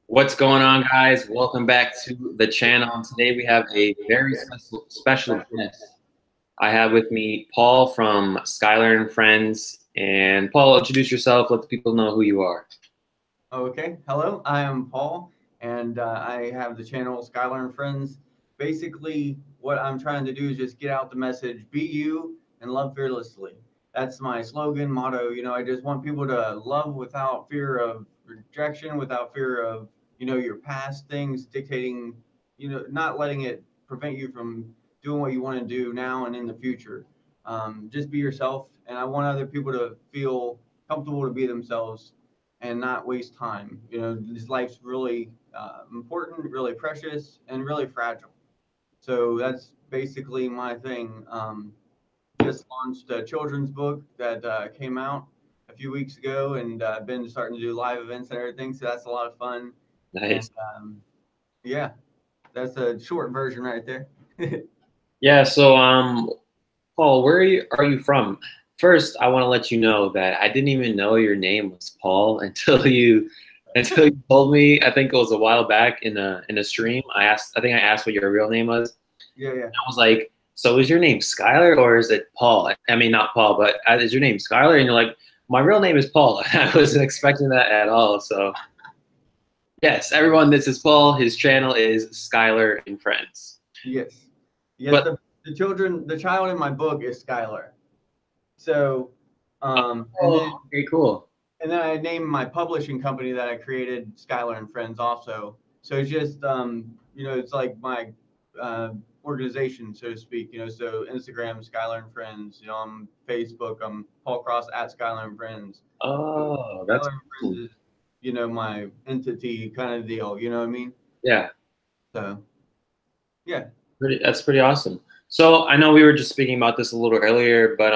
What's going on, guys? Welcome back to the channel. Today we have a very special guest. I have with me Paul from Skyler and Friends. And Paul, introduce yourself. Let the people know who you are. Okay, hello, I am Paul, and I have the channel Skyler and Friends. Basically, what I'm trying to do is just get out the message: be you and love fearlessly. That's my slogan, motto. I just want people to love without fear of rejection, without fear of your past things dictating, not letting it prevent you from doing what you want to do now and in the future. Just be yourself, and I want other people to feel comfortable to be themselves and not waste time. This life's really important, really precious, and really fragile. So that's basically my thing. Just launched a children's book that came out a few weeks ago, and I've been starting to do live events and everything. So that's a lot of fun. And Nice. yeah, that's a short version right there. Yeah, so Paul, where are you from? First, I want to let you know that I didn't even know your name was Paul until you told me. I think it was a while back in a stream. I think I asked what your real name was. Yeah, yeah. I was like, so is your name Skylar or is it Paul? I mean, not Paul, but is your name Skylar? And you're like, my real name is Paul. I wasn't expecting that at all. So yes, everyone, this is Paul. His channel is Skyler and Friends. Yes, yes. But The child in my book is Skylar. So, and then oh, okay, cool. I named my publishing company that I created Skylar and Friends also. So it's just it's like my organization, so to speak. So Instagram Skylar and Friends. On Facebook I'm Paul Cross at Skylar and Friends. So Oh, that's Skylar and Friends cool. is my entity kind of deal. You know what I mean? Yeah, So yeah. that's pretty awesome. So I know we were just speaking about this a little earlier, but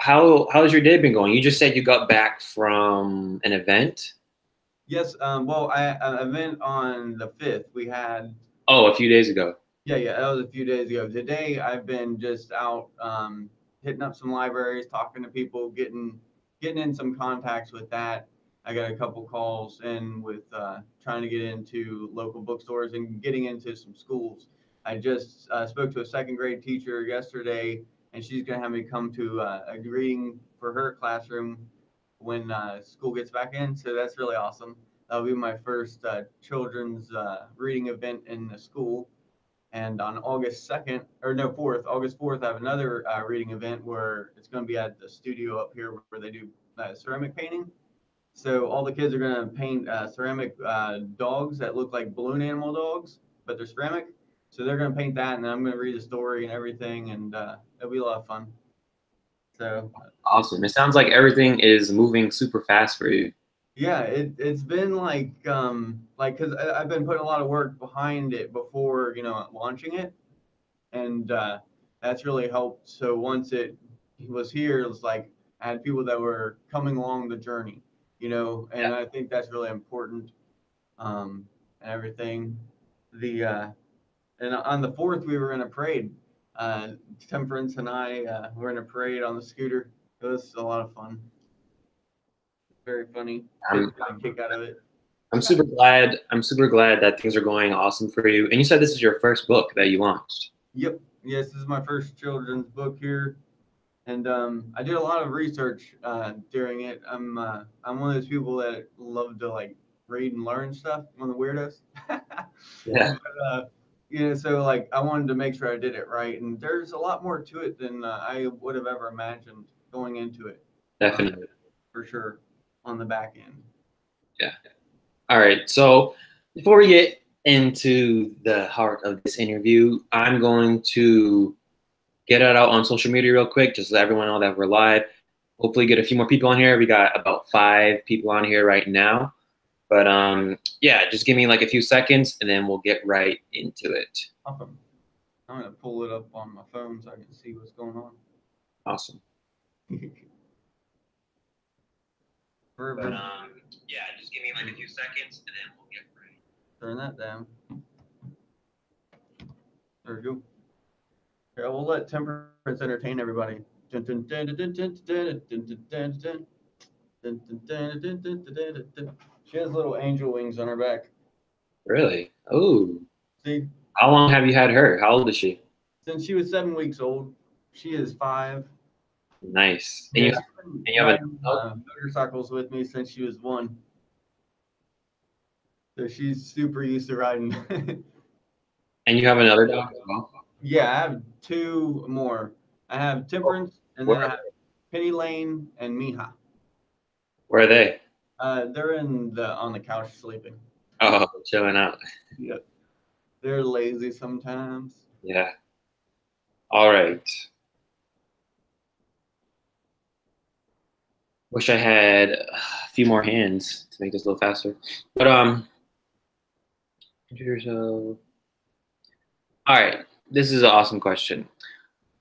how's your day been going? You just said you got back from an event. Yes. Well, I went on the 5th. We had Oh, a few days ago. Yeah, yeah, that was a few days ago. Today, I've been just out hitting up some libraries, talking to people, getting in some contacts with that. I got a couple calls in with trying to get into local bookstores and getting into some schools. I just spoke to a second grade teacher yesterday, and she's going to have me come to a reading for her classroom when school gets back in. So that's really awesome. That'll be my first children's reading event in the school. And on August 2nd, or no, 4th, August 4th, I have another reading event where it's going to be at the studio up here where they do ceramic painting. So all the kids are going to paint ceramic dogs that look like balloon animal dogs, but they're ceramic. So they're going to paint that, and then I'm going to read the story and everything, and it'll be a lot of fun. So Awesome. It sounds like everything is moving super fast for you. yeah, it's been like because I've been putting a lot of work behind it before launching it, and that's really helped. So once it was here, it was like I had people that were coming along the journey, and I think that's really important. And everything. The and on the 4th we were in a parade. Temperance and I were in a parade on the scooter. It was a lot of fun. Very funny. Kids I'm got a kick out of it. I'm super glad. I'm super glad that things are going awesome for you. And you said this is your first book that you launched. Yep. Yes, this is my first children's book here. And I did a lot of research during it. I'm one of those people that love to like read and learn stuff. One of the weirdos. Yeah, But, so like I wanted to make sure I did it right. And there's a lot more to it than I would have ever imagined going into it, uh, definitely. for sure. On the back end. Yeah. All right. So before we get into the heart of this interview, I'm going to get it out on social media real quick, just to let everyone know that we're live. Hopefully, get a few more people on here. We got about 5 people on here right now. But yeah, just give me like a few seconds, and then we'll get right into it. Awesome. I'm gonna pull it up on my phone so I can see what's going on. Awesome. But Forever. yeah, just give me like a few seconds, and then we'll get right. Turn that down. There we go. Here, we'll let Temperance entertain everybody. Dun, dun, dun, dun, dun, dun, dun, dun, dun, dun, dun, dun, dun, dun, dun, dun, dun, dun. She has little angel wings on her back. Really? Oh. See, How long have you had her? How old is she? since she was 7 weeks old, she is 5. Nice. Yeah, she's been And you have a riding dog? motorcycles with me since she was 1. So she's super used to riding. And you have another dog as well? Yeah, I have 2 more. I have Temperance, and Where then are I have Penny Lane and Mija. where are they? They're on the couch sleeping. Oh, chilling out. Yeah, they're lazy sometimes. Yeah. All right. Wish I had a few more hands to make this a little faster. But so all right. This is an awesome question.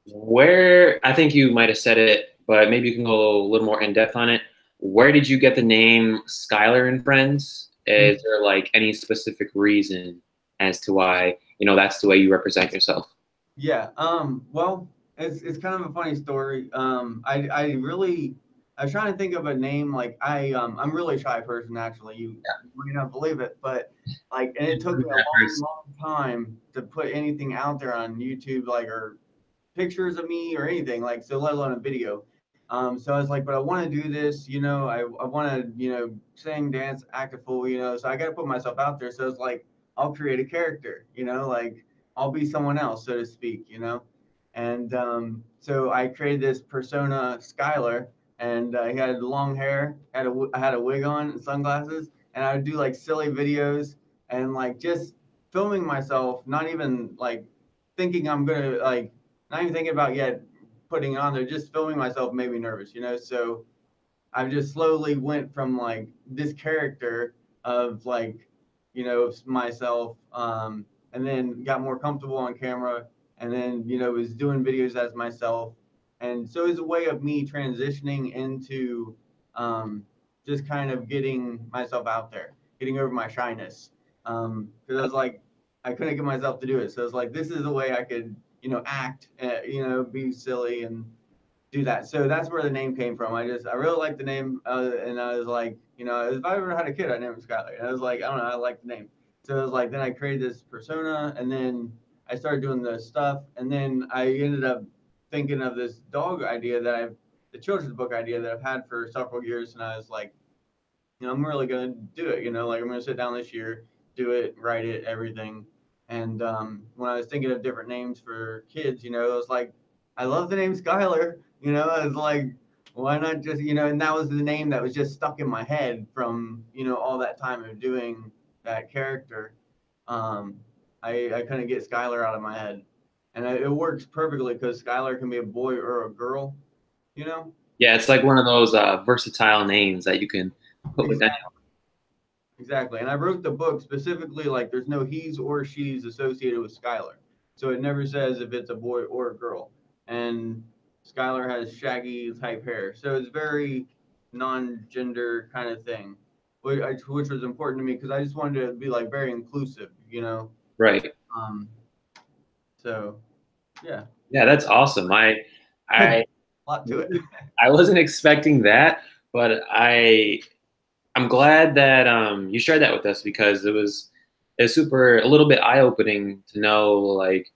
Where I think you might have said it, but maybe you can go a little more in depth on it. Where did you get the name Skyler and Friends? Is there like any specific reason as to why, that's the way you represent yourself? Yeah. Well, it's kind of a funny story. I was trying to think of a name. Like I'm a really shy person actually. You may not believe it, but like, and it took me a long time to put anything out there on YouTube, like, or pictures of me or anything, like, so let alone a video. So I was like, but I want to do this, I want to, sing, dance, act a fool, so I got to put myself out there. So it's like, I'll create a character, like I'll be someone else, so to speak, And so I created this persona, Skylar, and he had long hair, I had a wig on and sunglasses, and I would do like silly videos and like just filming myself, not even like thinking I'm gonna like not even thinking about yet putting it on there, just filming myself made me nervous, So I just slowly went from like this character of like, myself, and then got more comfortable on camera, and then, was doing videos as myself. And so it's a way of me transitioning into just kind of getting myself out there, getting over my shyness. Because I was like, I couldn't get myself to do it. So it's like, this is a way I could, act, be silly and do that. So that's where the name came from. I really like the name, and I was like, if I ever had a kid, I'd name him Skylar. And I was like, I don't know, I like the name. So it was like, then I created this persona, and then I started doing the stuff, and then I ended up thinking of this dog idea the children's book idea that I've had for several years, and I was like, I'm really gonna do it. Like I'm gonna sit down this year, do it, write it, everything. And when I was thinking of different names for kids, it was like, I love the name Skylar. I was like, why not just, and that was the name that was just stuck in my head from, all that time of doing that character. Um, I couldn't get Skylar out of my head, and it works perfectly because Skylar can be a boy or a girl. You know. Yeah, it's like one of those versatile names that you can put with anyone. Exactly. And I wrote the book specifically like there's no he's or she's associated with Skylar. So it never says if it's a boy or a girl. And Skylar has shaggy type hair. So it's very non-gender kind of thing, which was important to me because I just wanted to be like very inclusive. Right. Um, so yeah. Yeah, that's awesome. I A lot to it. I wasn't expecting that, but I'm glad that you shared that with us because it's super a little bit eye-opening to know, like,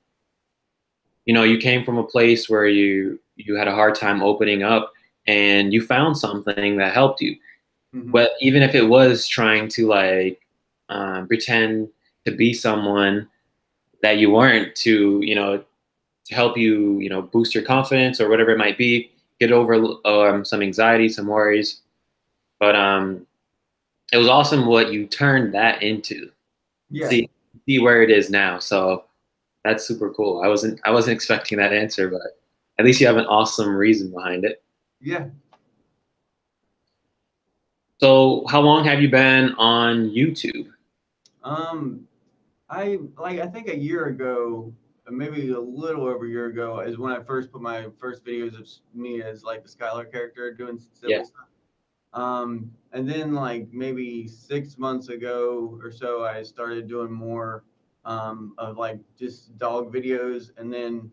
you came from a place where you had a hard time opening up and you found something that helped you. Mm-hmm. But even if it was trying to like pretend to be someone that you weren't, to help you, boost your confidence or whatever it might be, get over some anxiety, some worries. But it was awesome what you turned that into. Yeah. See where it is now. So that's super cool. I wasn't expecting that answer, but at least you have an awesome reason behind it. Yeah. So how long have you been on YouTube? I think a year ago, maybe a little over a year ago, is when I first put my first videos of me as like the Skylar character doing silly stuff. And then like maybe 6 months ago or so, I started doing more of like just dog videos, and then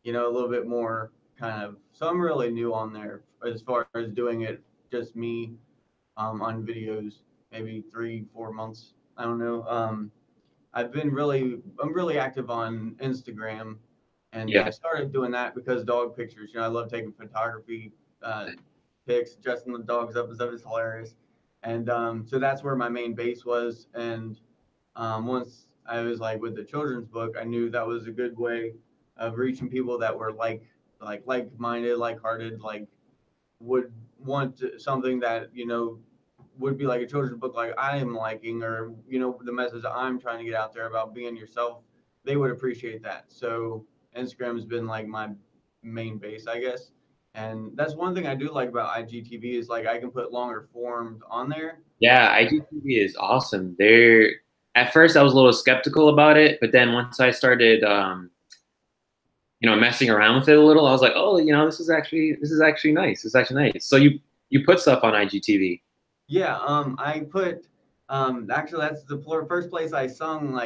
a little bit more kind of. So I'm really new on there as far as doing it just me on videos. maybe 3, 4 months. I don't know. I'm really active on Instagram, and Yeah. I started doing that because dog pictures. I love taking photography pics, dressing the dogs up and stuff. It's hilarious, and so that's where my main base was. And once I was like with the children's book, I knew that was a good way of reaching people that were like-minded, like-hearted, like would want something that would be like a children's book like I am liking, or the message I'm trying to get out there about being yourself. They would appreciate that. So Instagram has been like my main base, I guess. And that's one thing I do like about IGTV is like I can put longer forms on there. Yeah, IGTV is awesome. There, at first I was a little skeptical about it, but then once I started, messing around with it a little, I was like, oh, this is actually nice. This is actually nice. So you put stuff on IGTV. Yeah, I put actually that's the first place I sung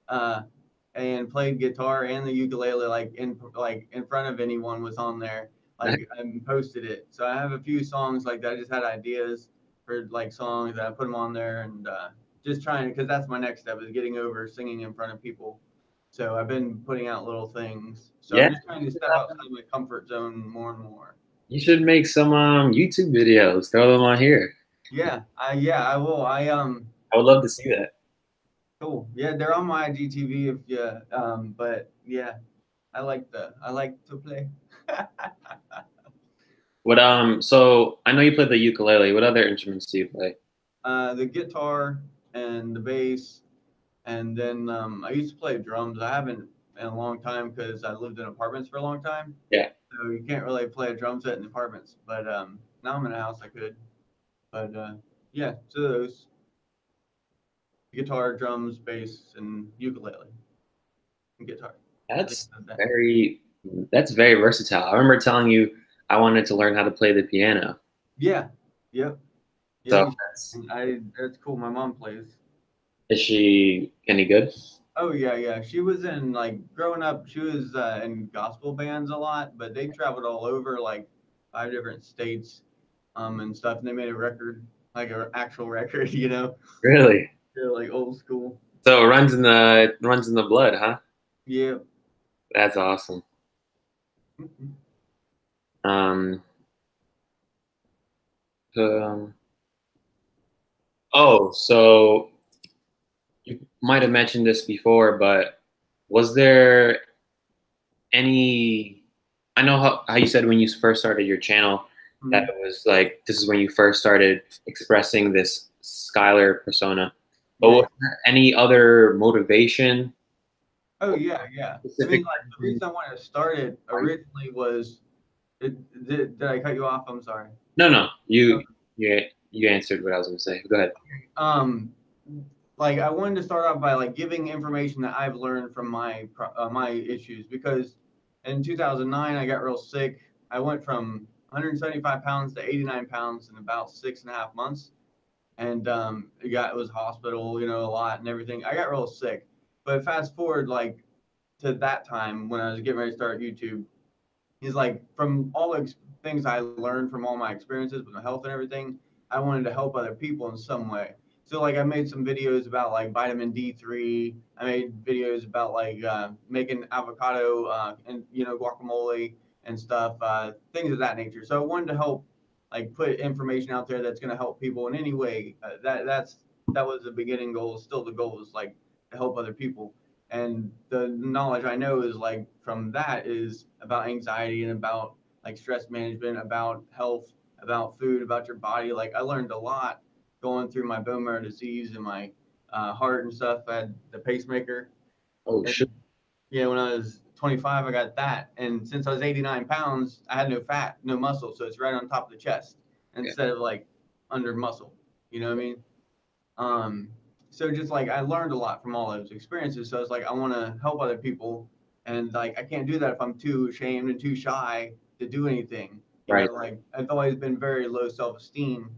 uh and played guitar and the ukulele like in front of anyone was on there. Like I posted it. So I have a few songs like that. I just had ideas for like songs that I put them on there, and just trying because that's my next step is getting over singing in front of people. So I've been putting out little things. So I'm Yeah, just trying to step outside my comfort zone more and more. you should make some YouTube videos. Throw them on here. I will. I would love to see that. Cool. Yeah, they're on my IGTV if you but yeah, I like to play. So I know you play the ukulele. What other instruments do you play? The guitar and the bass, and then I used to play drums. I haven't in a long time because I lived in apartments for a long time. Yeah, So you can't really play a drum set in apartments. But now I'm in a house I could. But yeah, so those guitar, drums, bass, and ukulele and guitar. I think that's that's that. very that's very versatile. I remember telling you I wanted to learn how to play the piano. Yeah. Yep. Yeah, So you should. That's cool. My mom plays. is she any good? Oh yeah, yeah. She was in like growing up. She was in gospel bands a lot, but they traveled all over like 5 different states, and stuff. And they made a record, like an actual record. Really? They're like old school. So it runs in the blood, huh? Yeah. That's awesome. Um, um so you might have mentioned this before, but was there any I know how you said when you first started your channel that Mhm. it was like this is when you first started expressing this Skylar persona. But Yeah. was there any other motivation Oh or yeah, yeah. I mean, specific like the reason? reason I wanted to start it originally was, did I cut you off? I'm sorry. No, no, you answered what I was gonna say. Go ahead. um like I wanted to start off by like giving information that I've learned from my issues because in 2009 I got real sick. I went from 175 pounds to 89 pounds in about 6.5 months, and it was hospital, a lot and everything. I got real sick, but fast forward like to that time when I was getting ready to start YouTube, is like from all the things I learned from all my experiences with my health and everything, I wanted to help other people in some way. So like I made some videos about like vitamin D3. I made videos about like making avocado and guacamole and stuff, things of that nature. So I wanted to help like put information out there that's going to help people in any way. That was the beginning goal. Still the goal is like to help other people, and the knowledge I know is like from that is about anxiety and about like stress management, about health, about food, about your body. Like I learned a lot going through my bone marrow disease and my heart and stuff. I had the pacemaker, Oh, and sure. when I was 25 I got that, and since I was 89 pounds I had no fat, no muscle, so it's right on top of the chest Yeah. instead of like under muscle, you know what I mean? um, so just like I learned a lot from all those experiences. So it's like I want to help other people, and like I can't do that if I'm too ashamed and too shy to do anything. Right. Like I've always been very low self-esteem,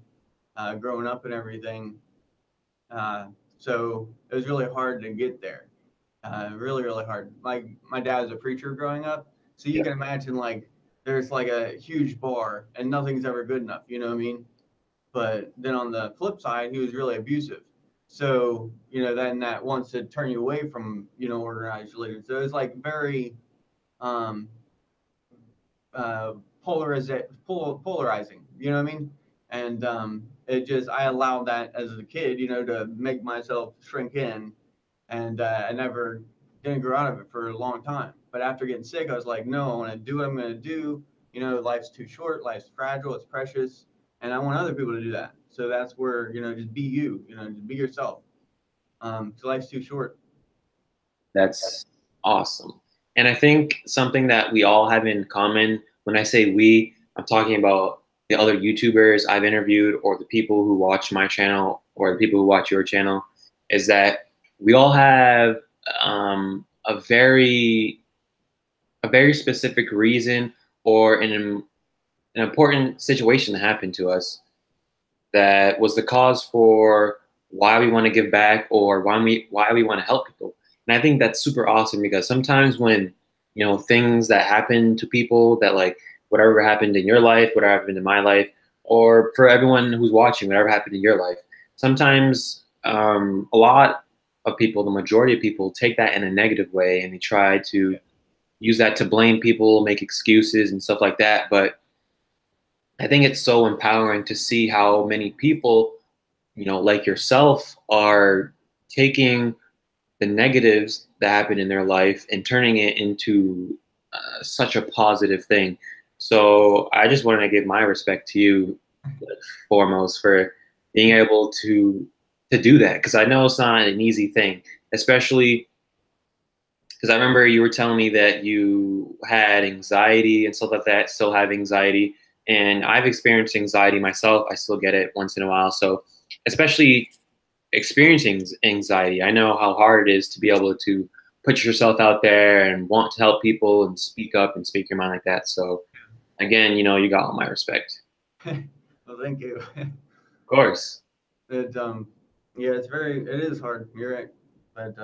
growing up and everything. Uh, so it was really hard to get there. Really, really hard. Like my dad was a preacher growing up, so you Yeah. can imagine like there's like a huge bar and nothing's ever good enough. You know what I mean? But then on the flip side, he was really abusive. So, then that wants to turn you away from, organized religion. So it's like very um, polarizing, you know what I mean? And I allowed that as a kid, to make myself shrink in. And I never didn't grow out of it for a long time. But after getting sick, I was like, no, I want to do what I'm going to do. Life's too short, life's fragile, it's precious, and I want other people to do that. So that's where, just be you, just be yourself. So life's too short. That's awesome. And I think something that we all have in common, when I say we, I'm talking about the other YouTubers I've interviewed or the people who watch my channel or the people who watch your channel, is that we all have a very specific reason or an important situation that happened to us that was the cause for why we want to give back or why we want to help people. And I think that's super awesome because sometimes when, things that happen to people that like whatever happened in your life, whatever happened in my life, or for everyone who's watching, whatever happened in your life, sometimes a lot of people, the majority of people take that in a negative way and they try to use that to blame people, make excuses and stuff like that. But I think it's so empowering to see how many people, like yourself, are taking the negatives that happen in their life and turning it into such a positive thing. So I just wanted to give my respect to you foremost for being able to do that, because I know it's not an easy thing, especially because I remember you were telling me that you had anxiety and stuff like that, still have anxiety. And I've experienced anxiety myself. I still get it once in a while. So especially experiencing anxiety, I know how hard it is to be able to put yourself out there and want to help people and speak up and speak your mind like that. So again, you got all my respect. Well, thank you. Of course. Yeah, it is hard. You're right. But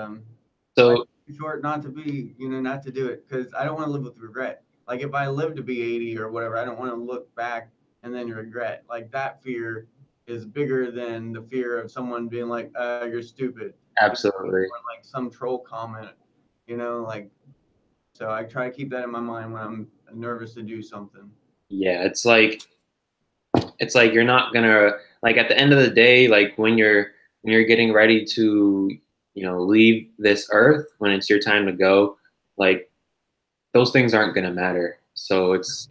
So short not to be, not to do it, because I don't want to live with regret. Like if I live to be 80 or whatever, I don't want to look back and then regret. Like that fear is bigger than the fear of someone being like, you're stupid. absolutely. Or like some troll comment, like, so I try to keep that in my mind when I'm nervous to do something. Yeah, it's like you're not gonna, like, at the end of the day, like when you're getting ready to leave this earth, when it's your time to go, like those things aren't gonna matter. So it's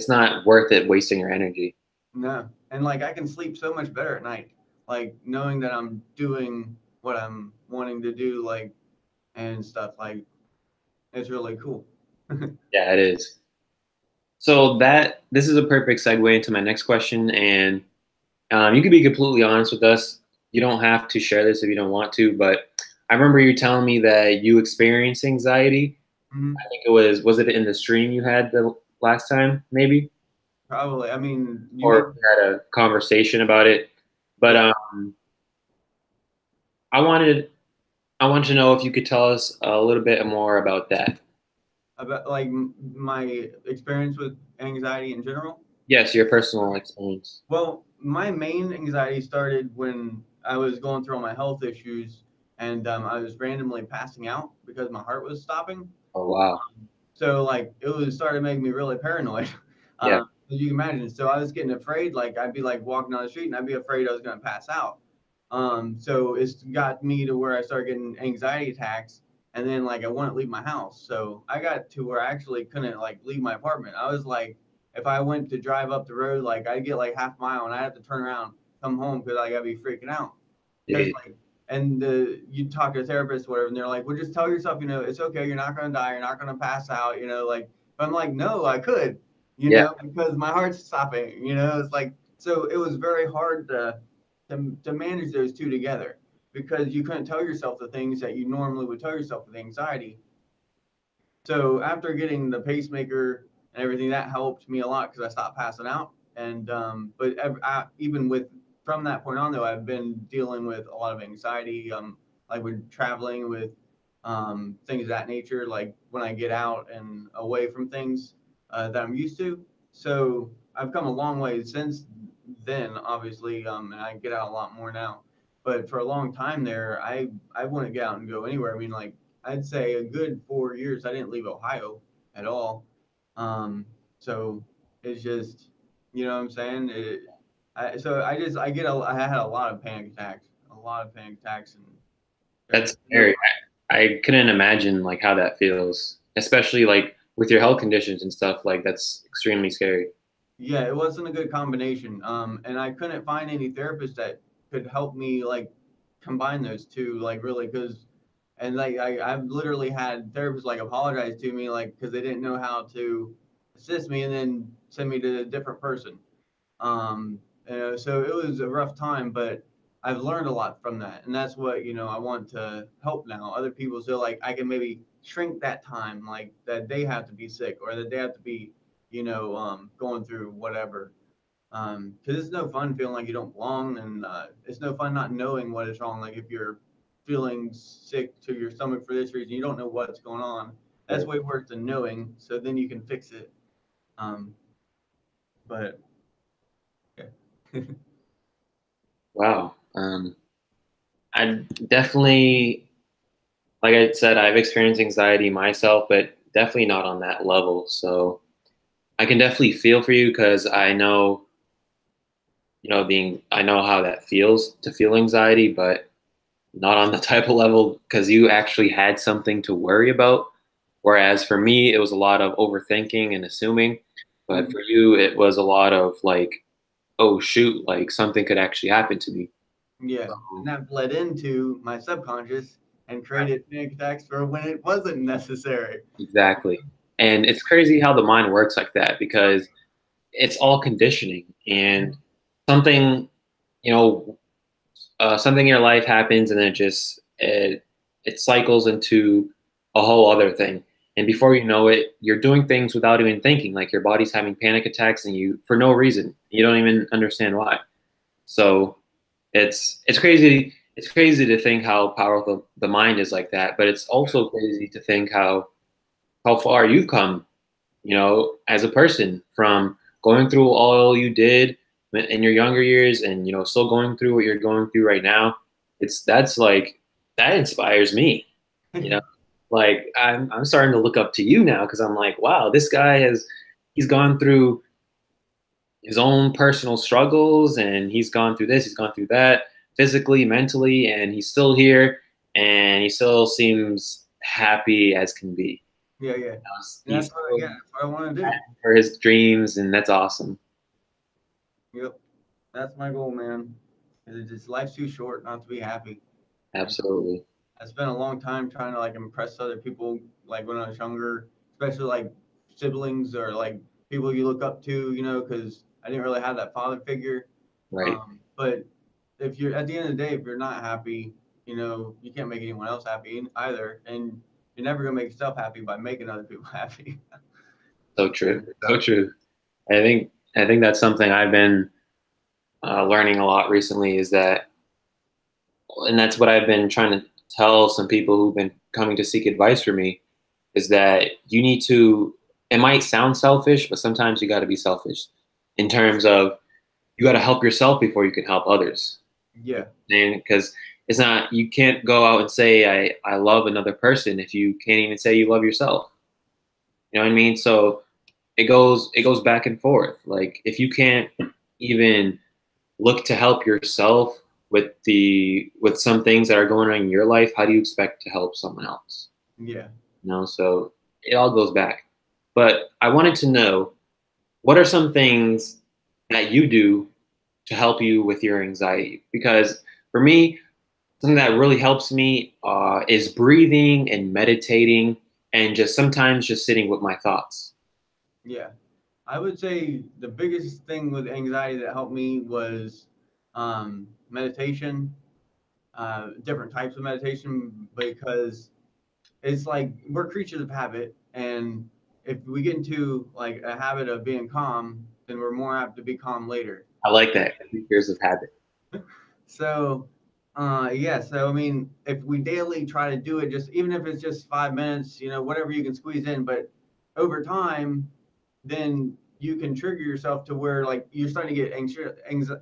not worth it wasting your energy. No, and like I can sleep so much better at night, like knowing that I'm doing what I'm wanting to do, like, and stuff. Like it's really cool. Yeah, it is. So this is a perfect segue into my next question, and you can be completely honest with us. You don't have to share this if you don't want to, but I remember you telling me that you experienced anxiety. Mhm. I think was it in the stream you had the last time, maybe, Probably. I mean, you or mean, we had a conversation about it. But yeah, I wanted I wanted to know if you could tell us a little bit more about that. about like my experience with anxiety in general. Yes, your personal experience. Well, my main anxiety started when I was going through all my health issues, and I was randomly passing out because my heart was stopping. Oh wow. So like it was started making me really paranoid. Yeah. As you can imagine. So I was getting afraid. Like I'd be like walking down the street and I'd be afraid I was gonna pass out. So it's got me to where I started getting anxiety attacks, and then like I wouldn't leave my house. So I got to where I actually couldn't like leave my apartment. I was like, if I went to drive up the road, like I'd get like half a mile and I'd have to turn around, come home because I gotta be freaking out. Because Yeah. like, and you talk to a therapist or whatever, and they're like, well, just tell yourself, it's okay, you're not gonna die, you're not gonna pass out, like. But I'm like, no, I could, Yeah. because my heart's stopping, It's like, so it was very hard to manage those two together because you couldn't tell yourself the things that you normally would tell yourself with anxiety. So after getting the pacemaker and everything, that helped me a lot because I stopped passing out. And but even with from that point on, though, I've been dealing with a lot of anxiety, like with traveling with things of that nature, like when I get out and away from things that I'm used to. So I've come a long way since then, obviously, and I get out a lot more now. But for a long time there, I wouldn't get out and go anywhere. I mean, like I'd say a good 4 years, I didn't leave Ohio at all. Um, so it's just, you know what I'm saying? I had a lot of panic attacks, and That's there's no. scary. I couldn't imagine like how that feels, especially like with your health conditions and stuff. Like that's extremely scary. Yeah, it wasn't a good combination. And I couldn't find any therapist that could help me like combine those two, like really, because and like I've literally had therapists like apologize to me like because they didn't know how to assist me and then send me to a different person. Um, so it was a rough time, but I've learned a lot from that, and that's what I want to help now other people, so like I can maybe shrink that time, like that they have to be sick or that they have to be, going through whatever. Because it's no fun feeling like you don't belong, and it's no fun not knowing what is wrong. Like if you're feeling sick to your stomach for this reason, you don't know what's going on. That's Right. way worse than knowing, so then you can fix it. Um, but yeah. Wow. I definitely, like I said, I've experienced anxiety myself, but definitely not on that level. So I can definitely feel for you because I know, I know how that feels to feel anxiety, but not on the type of level because you actually had something to worry about. Whereas for me, it was a lot of overthinking and assuming. But for you, it was a lot of like, oh shoot, like something could actually happen to me. Yeah, and So, that bled into my subconscious and created panic attacks for when it wasn't necessary. exactly. And it's crazy how the mind works like that because it's all conditioning and something, you know, something in your life happens and then it cycles into a whole other thing. And before you know it, you're doing things without even thinking. Like your body's having panic attacks and you for no reason. You don't even understand why. So it's crazy. It's crazy to think how powerful the mind is like that. But it's also crazy to think how far you've come, as a person from going through all you did in your younger years and, still going through what you're going through right now. That's like, that inspires me, you know, like I'm starting to look up to you now because I'm like, wow, this guy he's gone through his own personal struggles and he's gone through this, he's gone through that physically, mentally, and he's still here and he still seems happy as can be. Yeah, yeah. And He's still that's what I want to do. for his dreams, and that's awesome. Yep, that's my goal, man. It's just life's too short not to be happy. And Absolutely. I spent a long time trying to like impress other people, like when I was younger, especially like siblings or like people you look up to, because I didn't really have that father figure. Right. But if you're at the end of the day, if you're not happy, you can't make anyone else happy either, and you're never gonna make yourself happy by making other people happy. So true. So true. I think I think that's something I've been learning a lot recently is that, and that's what I've been trying to tell some people who've been coming to seek advice from me, is that you need to. It might sound selfish, but sometimes you got to be selfish in terms of you got to help yourself before you can help others. Yeah, And because it's not, you can't go out and say I love another person if you can't even say you love yourself. You know what I mean? So it goes back and forth. Like if you can't even look to help yourself with some things that are going on in your life, how do you expect to help someone else? yeah. So it all goes back. But I wanted to know, what are some things that you do to help you with your anxiety? Because for me, something that really helps me is breathing and meditating and just sometimes just sitting with my thoughts. Yeah. I would say the biggest thing with anxiety that helped me was meditation, different types of meditation, because it's like we're creatures of habit. And if we get into like a habit of being calm, then we're more apt to be calm later. I like that. Years of habit. So, yeah. So, I mean, if we daily try to do it, just even if it's just 5 minutes, whatever you can squeeze in, but over time, then you can trigger yourself to where like you're starting to get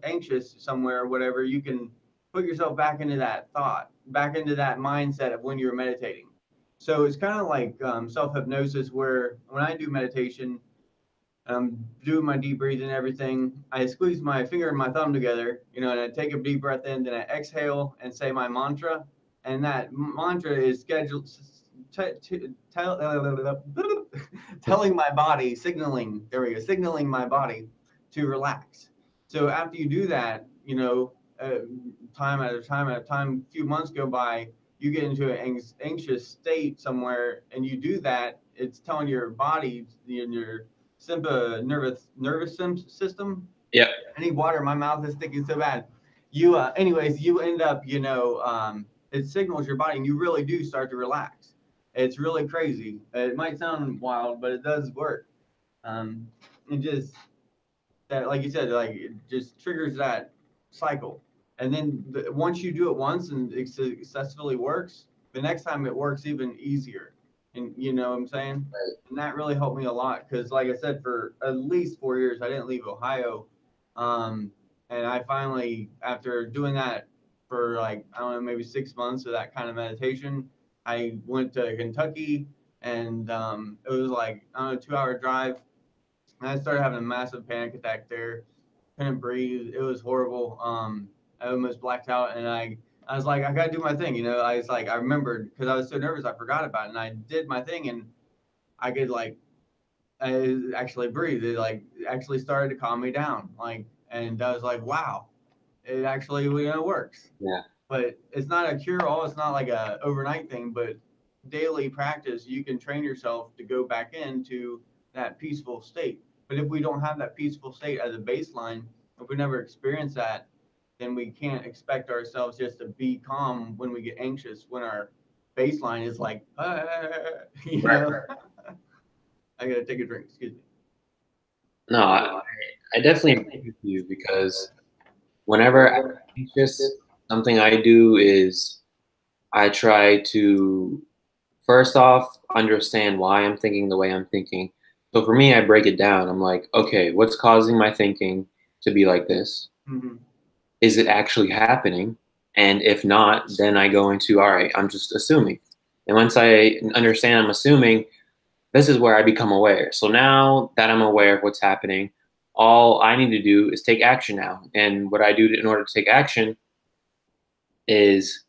anxious somewhere or whatever. You can put yourself back into that thought, back into that mindset of when you're meditating. So it's kind of like self-hypnosis, where when I do meditation, doing my deep breathing and everything, I squeeze my finger and my thumb together, and I take a deep breath in, then I exhale and say my mantra. And that mantra is scheduled, telling my body, signaling my body to relax. So after you do that, time at a time, a few months go by, you get into an anxious state somewhere, and you do that, it's telling your body and your nervous system. Yeah. I need water. My mouth is sticking so bad. You, you end up, it signals your body, and you really do start to relax. It's really crazy. It might sound wild, but it does work. It just that, like you said, like it just triggers that cycle. And then once you do it once and it successfully works, the next time it works even easier. And you know what I'm saying? Right. And that really helped me a lot because, like I said, for at least 4 years, I didn't leave Ohio. And I finally, after doing that for like, I don't know, maybe 6 months of that kind of meditation, I went to Kentucky, and it was like, I don't know, 2 hour drive. And I started having a massive panic attack there. Couldn't breathe. It was horrible. I almost blacked out, and I was like, I gotta do my thing. I was like, I remembered because I was so nervous, I forgot about it, and I did my thing, and I could like, I actually breathe. It like actually started to calm me down. Like, and I was like, wow, it actually works. Yeah. But it's not a cure all. It's not like a overnight thing, but daily practice, you can train yourself to go back into that peaceful state. But if we don't have that peaceful state as a baseline, if we never experience that, then we can't expect ourselves just to be calm when we get anxious, when our baseline is like, you Right. know. I gotta take a drink. Excuse me. No, I definitely agree with you, because whenever I'm anxious, something I do is I try to first off understand why I'm thinking the way I'm thinking. So for me, I break it down. I'm like, okay, what's causing my thinking to be like this? Mm-hmm. Is it actually happening? And if not, then I go into, all right, I'm just assuming. And once I understand I'm assuming, this is where I become aware. So now that I'm aware of what's happening, all I need to do is take action now. And what I do in order to take action is,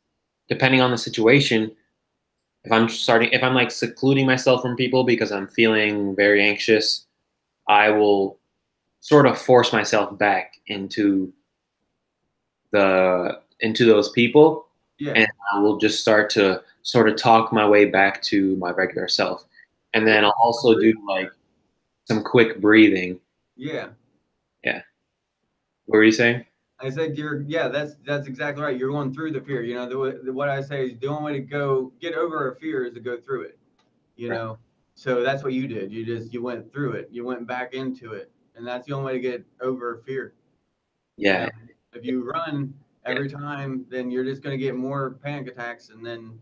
depending on the situation, if I'm like secluding myself from people because I'm feeling very anxious, I will sort of force myself back into those people. Yeah. And I will just start to sort of talk my way back to my regular self. And then I'll also do like some quick breathing. Yeah. Yeah. What were you saying? I said that's exactly right. You're going through the fear. What I say is the only way to get over a fear is to go through it. Right. So that's what you did. You went through it. You went back into it, and that's the only way to get over fear. Yeah. If you run every time, then you're just going to get more panic attacks, and then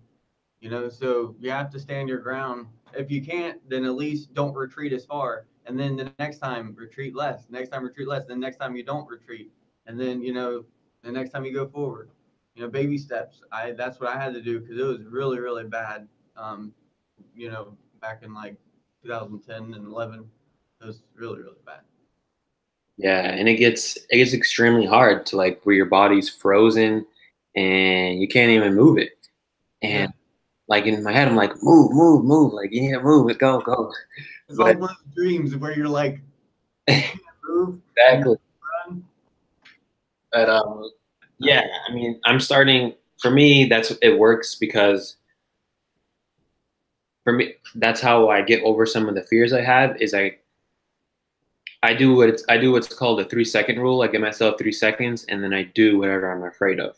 so you have to stand your ground. If you can't, then at least don't retreat as far. And then the next time, retreat less. Next time, retreat less. Then next time, you don't retreat. And then, the next time you go forward. Baby steps. That's what I had to do because it was really, really bad. Back in like 2010 and 11, it was really, really bad. Yeah, and it gets extremely hard to like where your body's frozen and you can't even move it. And like in my head, I'm like, move, move, move. Like, yeah, move it, go, go. It's But like one of those dreams where you're like, can't move. exactly. Run. But yeah, I mean, for me, it works because for me, that's how I get over some of the fears I have. Is I do what's called a 3 second rule. I give myself 3 seconds, and then I do whatever I'm afraid of,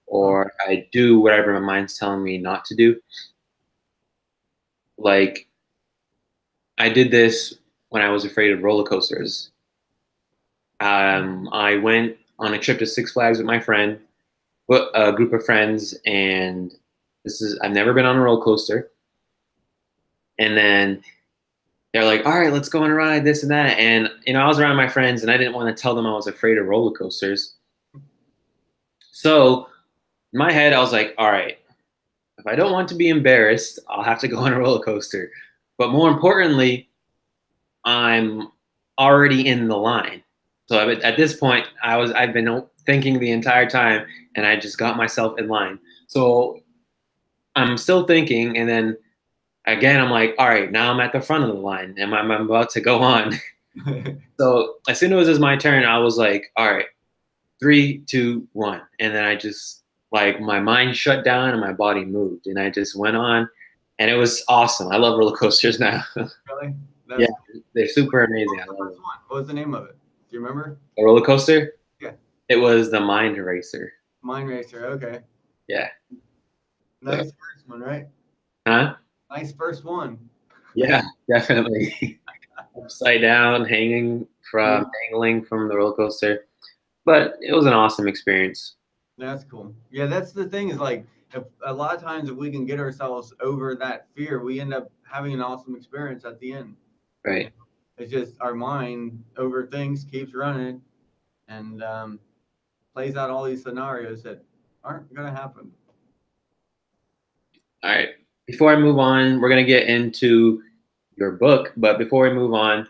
or I do whatever my mind's telling me not to do. Like, I did this when I was afraid of roller coasters. I went on a trip to Six Flags with my friend, a group of friends, and I've never been on a roller coaster. And then they're like, all right, let's go on a ride, this and that. And, you know, I was around my friends and I didn't want to tell them I was afraid of roller coasters. So in my head, I was like, all right, if I don't want to be embarrassed, I'll have to go on a roller coaster. But more importantly, I'm already in the line. So at this point, I've been thinking the entire time, and I just got myself in line. So I'm still thinking, and then again, I'm like, all right, now I'm at the front of the line, and I'm about to go on. So as soon as it was my turn, I was like, all right, 3, 2, 1, and then I just like my mind shut down and my body moved, and I just went on, and it was awesome. I love roller coasters now. Really? Yeah, they're super amazing. I love them. What was the name of it? Do you remember? A roller coaster? Yeah. It was the Mind Racer. Mind Racer. Okay. Yeah. Nice first one, right? Huh? Nice first one. Yeah, definitely. Upside down, dangling from the roller coaster. But it was an awesome experience. That's cool. Yeah, that's the thing is like, if, a lot of times if we can get ourselves over that fear, we end up having an awesome experience at the end. Right. It's just our mind overthinks, keeps running, and plays out all these scenarios that aren't going to happen. All right. Before I move on, we're going to get into your book. But before we move on,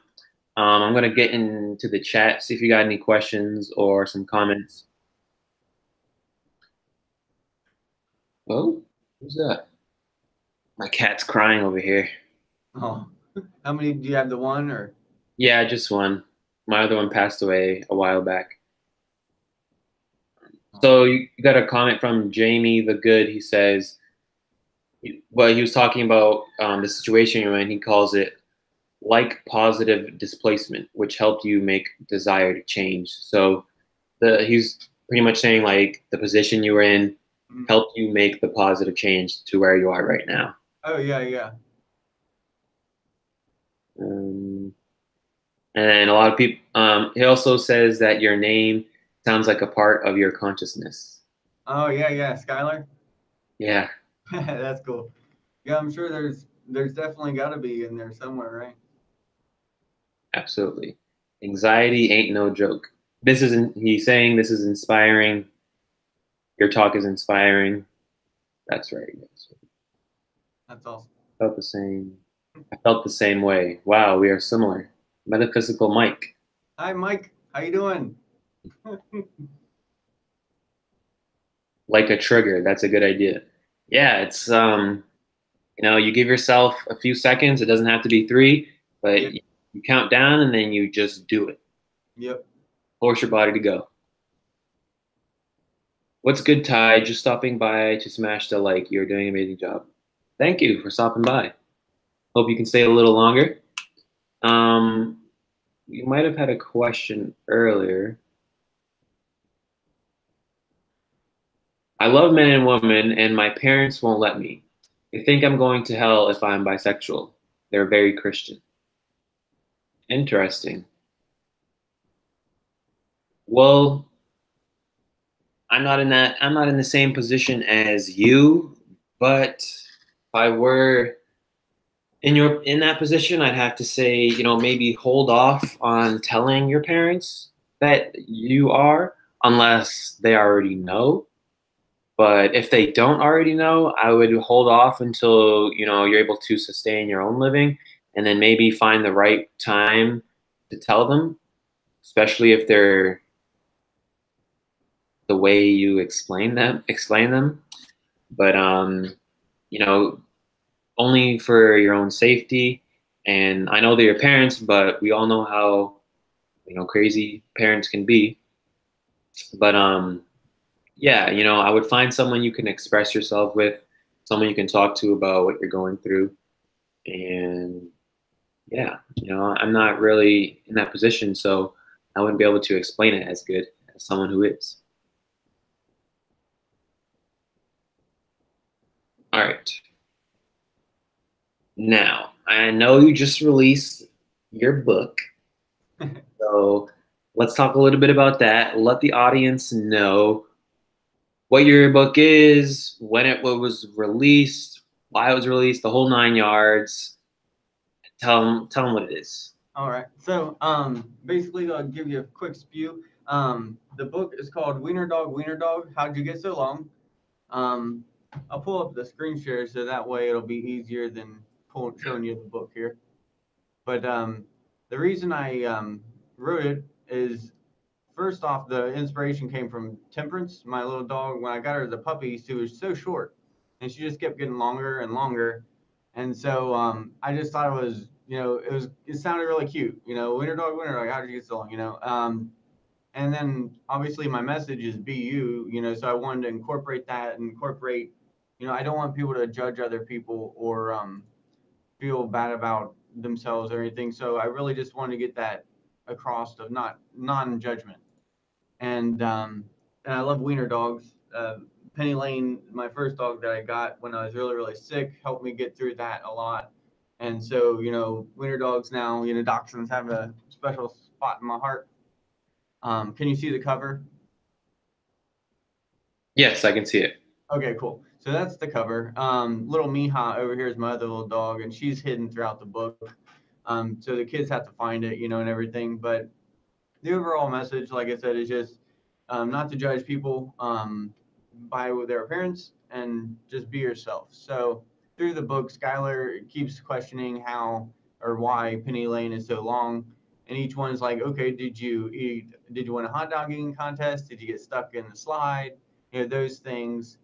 I'm going to get into the chat, see if you got any questions or some comments. Oh, who's that? My cat's crying over here. Oh, how many do you have? The one or? Yeah, just one. My other one passed away a while back. So you got a comment from Jamie the Good. He says, well, he was talking about the situation you're in. He calls it like positive displacement, which helped you make desire to change. So he's pretty much saying like the position you were in helped you make the positive change to where you are right now. Oh, yeah, yeah. And a lot of people, he also says that your name sounds like a part of your consciousness. Oh, yeah, yeah. Skylar? Yeah. That's cool. Yeah, I'm sure there's definitely got to be in there somewhere, right? Absolutely. Anxiety ain't no joke. He's saying this is inspiring. Your talk is inspiring. That's right. That's awesome. I felt the same way. Wow, we are similar. Metaphysical Mike. Hi, Mike. How you doing? Like a trigger. That's a good idea. Yeah, it's you know, you give yourself a few seconds. It doesn't have to be 3, but Yep. you count down and then you just do it. Yep. Force your body to go. What's good, Ty? Just stopping by to smash the like. You're doing an amazing job. Thank you for stopping by. Hope you can stay a little longer. You might have had a question earlier. I love men and women, and my parents won't let me. They think I'm going to hell if I'm bisexual. They're very Christian. Interesting. Well, I'm not in the same position as you, but if I were in that position, I'd have to say, you know, maybe hold off on telling your parents that you are unless they already know. But if they don't already know, I would hold off until, you know, you're able to sustain your own living, and then maybe find the right time to tell them, especially if they're the way you explain them. But you know, only for your own safety. And I know they're your parents, but we all know how, you know, crazy parents can be. But yeah, you know, I would find someone you can express yourself with, someone you can talk to about what you're going through. And yeah, you know, I'm not really in that position, so I wouldn't be able to explain it as good as someone who is. All right. Now, I know you just released your book. So let's talk a little bit about that. Let the audience know what your book is, when it was released, why it was released, the whole 9 yards. tell them what it is. All right. So basically, I'll give you a quick spew. The book is called Wiener Dog, Wiener Dog. How'd you get so long? I'll pull up the screen share so that way it'll be easier than showing you the book here. But the reason I wrote it is, first off, the inspiration came from Temperance, my little dog. When I got her as a puppy, she was so short, and she just kept getting longer and longer. And so I just thought it was, it sounded really cute. Winter dog, winter dog. How did you get so long? And then obviously my message is be you. So I wanted to incorporate that and incorporate. I don't want people to judge other people or feel bad about themselves or anything. So I really just wanted to get that across of not non-judgment. And I love wiener dogs. Penny Lane, my first dog that I got when I was really, really sick, helped me get through that a lot. And so, wiener dogs now, dachshunds have a special spot in my heart. Can you see the cover? Yes, I can see it. Okay, cool. So that's the cover. Little Mija over here is my other little dog, and she's hidden throughout the book. So the kids have to find it, and everything. But the overall message, like I said, is just not to judge people by their appearance and just be yourself. So through the book, Skylar keeps questioning how or why Penny Lane is so long. And each one is like, okay, did you win a hot dog eating contest? Did you get stuck in the slide? Those things.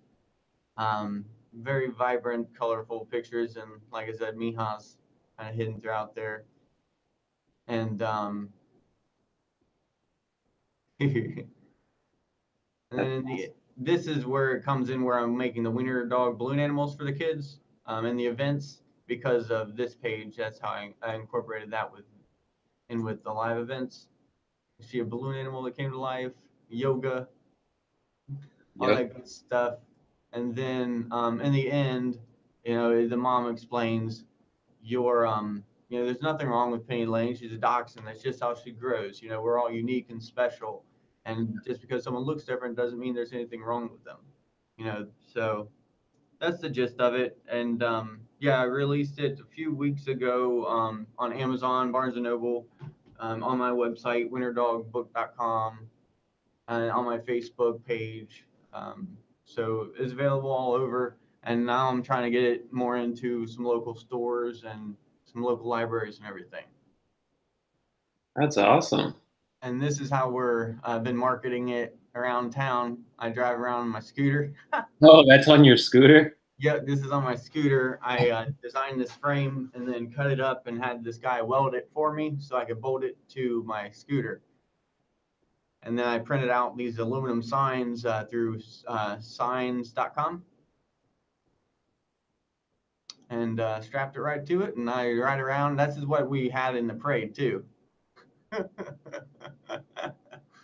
Very vibrant, colorful pictures. And like I said, Mija's kind of hidden throughout there. And and then this is where it comes in, where I'm making the wiener dog balloon animals for the kids in the events because of this page. That's how I incorporated that with the live events. You see a balloon animal that came to life, yoga, all that good stuff. And then in the end, the mom explains there's nothing wrong with Penny Lane. She's a dachshund. That's just how she grows. We're all unique and special. And just because someone looks different doesn't mean there's anything wrong with them. So that's the gist of it. And I released it a few weeks ago on Amazon, Barnes & Noble, on my website, winterdogbook.com, and on my Facebook page. So it's available all over. And now I'm trying to get it more into some local stores and some local libraries and everything. That's awesome. And this is how I've been marketing it around town. I drive around on my scooter. Oh, that's on your scooter? Yeah, this is on my scooter. I designed this frame and then cut it up and had this guy weld it for me so I could bolt it to my scooter. And then I printed out these aluminum signs through signs.com and strapped it right to it. And I ride around. This is what we had in the parade too.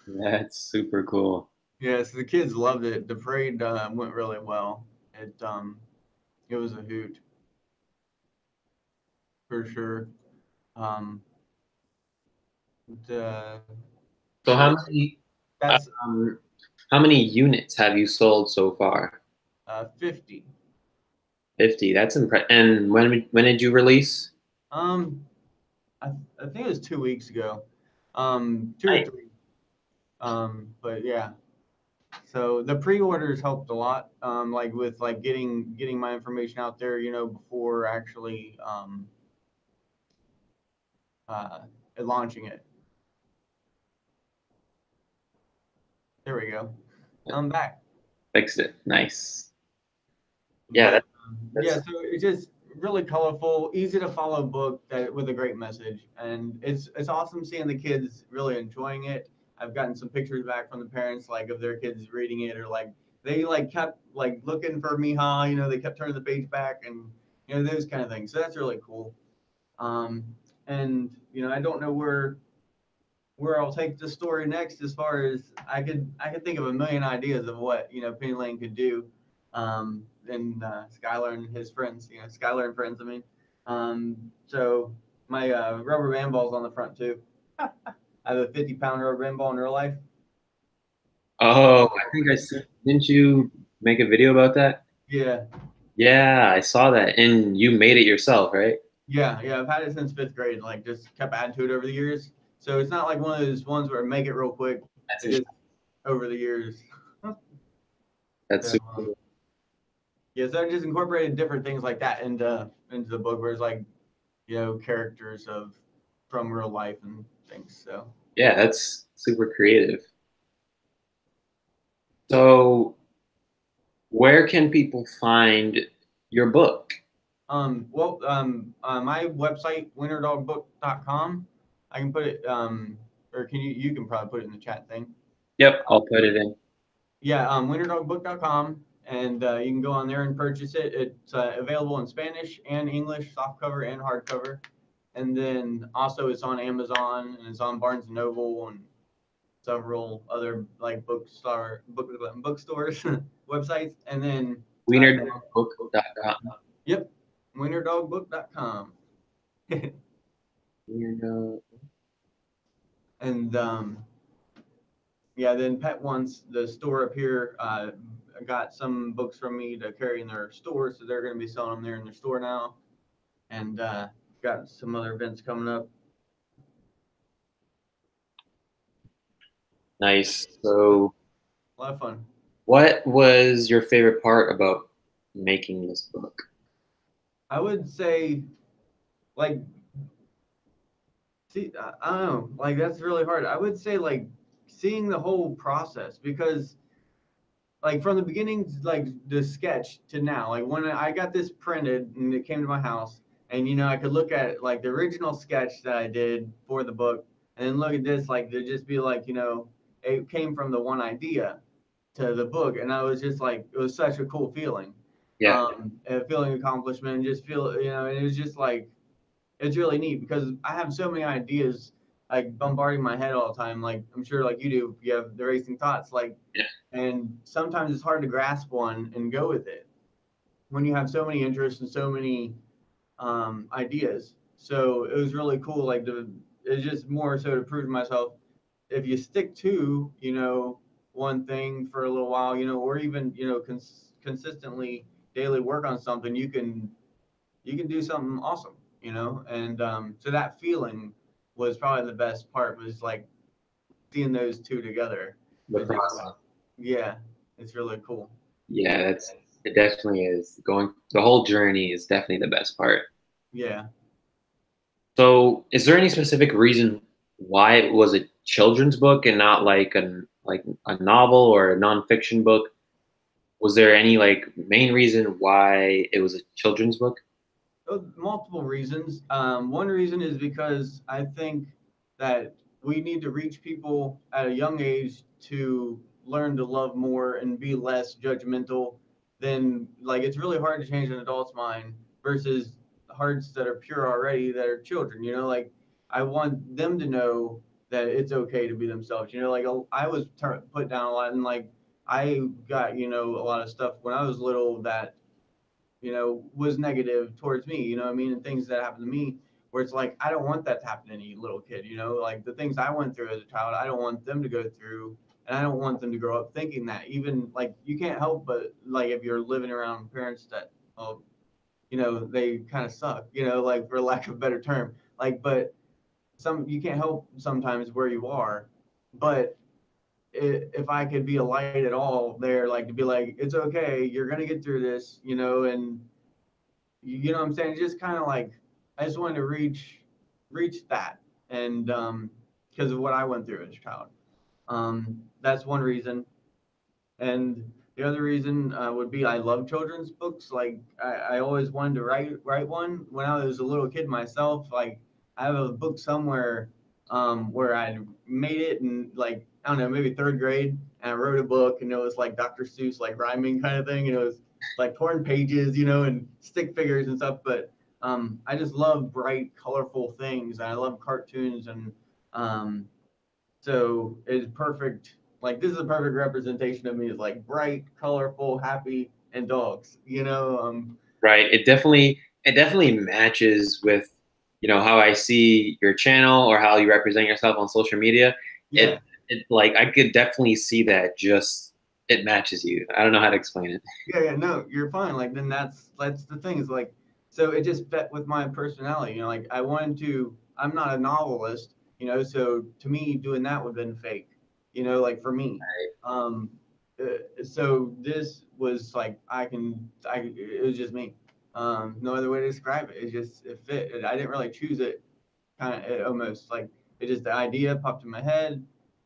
That's super cool. Yeah, so the kids loved it. The parade went really well. It was a hoot for sure. So how many units have you sold so far? 50. 50. That's impressive. And when did you release? I think it was 2 weeks ago. 2 or 3. But yeah. So the pre-orders helped a lot. With getting my information out there, before actually launching it. There we go. I'm back. Fixed it. Nice. Yeah. So it's just really colorful, easy to follow book with a great message, and it's awesome seeing the kids really enjoying it. I've gotten some pictures back from the parents, of their kids reading it, or they kept looking for Mija. They kept turning the page back, and those kind of things. So that's really cool. And I don't know where I'll take the story next. As far as I could think of a million ideas of what Penny Lane could do. And Skylar and his friends, Skyler and Friends. So my rubber band ball's on the front too. I have a 50-pound rubber band ball in real life. Oh, I think I see. Didn't you make a video about that? Yeah. Yeah, I saw that, and you made it yourself, right? Yeah, I've had it since 5th grade. Like, just kept adding to it over the years. So it's not like one of those ones where I make it real quick. That's It just over the years. that's So, super cool. yeah, so I just incorporated different things like that into the book, where it's like, characters from real life and things. So, Yeah, that's super creative. So, where can people find your book? my website, winterdogbook.com. I can put it, or you can probably put it in the chat thing. Yep, I'll put it in. Yeah, winterdogbook.com, and you can go on there and purchase it. It's available in Spanish and English, softcover and hardcover. And then also it's on Amazon, and it's on Barnes and Noble and several other like bookstores websites. And then WienerDogBook.com. yep, winterdogbook.com. Wiener- And yeah, then Pet Wants, the store up here, got some books from me to carry in their store, so they're going to be selling them there in their store now. And got some other events coming up. Nice. So, A lot of fun. what was your favorite part about making this book? I would say, like, see, I don't know, like, that's really hard. I would say, like, seeing the whole process, because like from the beginning, like the sketch to now, like when I got this printed and it came to my house, and I could look at like the original sketch that I did for the book, and then look at this, like to just be like, it came from the one idea to the book, and I was just like, it was such a cool feeling, Yeah. a feeling accomplishment, and just feel, and it was just like, it's really neat because I have so many ideas like bombarding my head all the time. Like I'm sure like you do, you have the racing thoughts, like, Yeah. and sometimes it's hard to grasp one and go with it when you have so many interests and so many ideas. So it was really cool. Like it's just more so to prove to myself, if you stick to one thing for a little while, or even consistently daily work on something, you can do something awesome. And so that feeling was probably the best part, was like seeing those two together. The It's just, process. yeah, it's really cool. Yeah, it definitely is. Going the whole journey is definitely the best part. Yeah. So, is there any specific reason why it was a children's book and not like a novel or a nonfiction book? Was there any like main reason why it was a children's book? Multiple reasons. One reason is because I think that we need to reach people at a young age to learn to love more and be less judgmental. Than like, it's really hard to change an adult's mind versus hearts that are pure already, that are children. Like, I want them to know that it's okay to be themselves. Like, I was put down a lot, and like I got a lot of stuff when I was little that was negative towards me, what I mean? And things that happened to me where it's like, I don't want that to happen to any little kid, like the things I went through as a child, I don't want them to go through. And I don't want them to grow up thinking that. Even like, you can't help but like, if you're living around parents that, oh, they kind of suck, like, for lack of a better term, like, but you can't help sometimes where you are. But if I could be a light at all there, like to be like, it's okay, you're gonna get through this, and you know what I'm saying? Just kind of like, I just wanted to reach that, and because of what I went through as a child. That's one reason. And the other reason would be, I love children's books. Like, I always wanted to write one when I was a little kid myself. Like, I have a book somewhere where I made it in, like, I don't know, maybe 3rd grade, and I wrote a book, and it was like Dr. Seuss, like rhyming kind of thing. And it was like torn pages, and stick figures and stuff. But I just love bright, colorful things. And I love cartoons, and um, so it's perfect. Like, this is a perfect representation of me, is like bright, colorful, happy, and dogs. Right. It definitely matches with how I see your channel or how you represent yourself on social media. Yeah, It like I could definitely see that, just it matches you. I don't know how to explain it. yeah. No, you're fine. Like, then that's the thing, is like, so it just fit with my personality. You know, like I wanted to. I'm not a novelist, you know, so to me doing that would have been fake. You know, like for me. Um, so this was like it was just me. No other way to describe it. It fit. I didn't really choose it. Kind of almost like it just the idea popped in my head.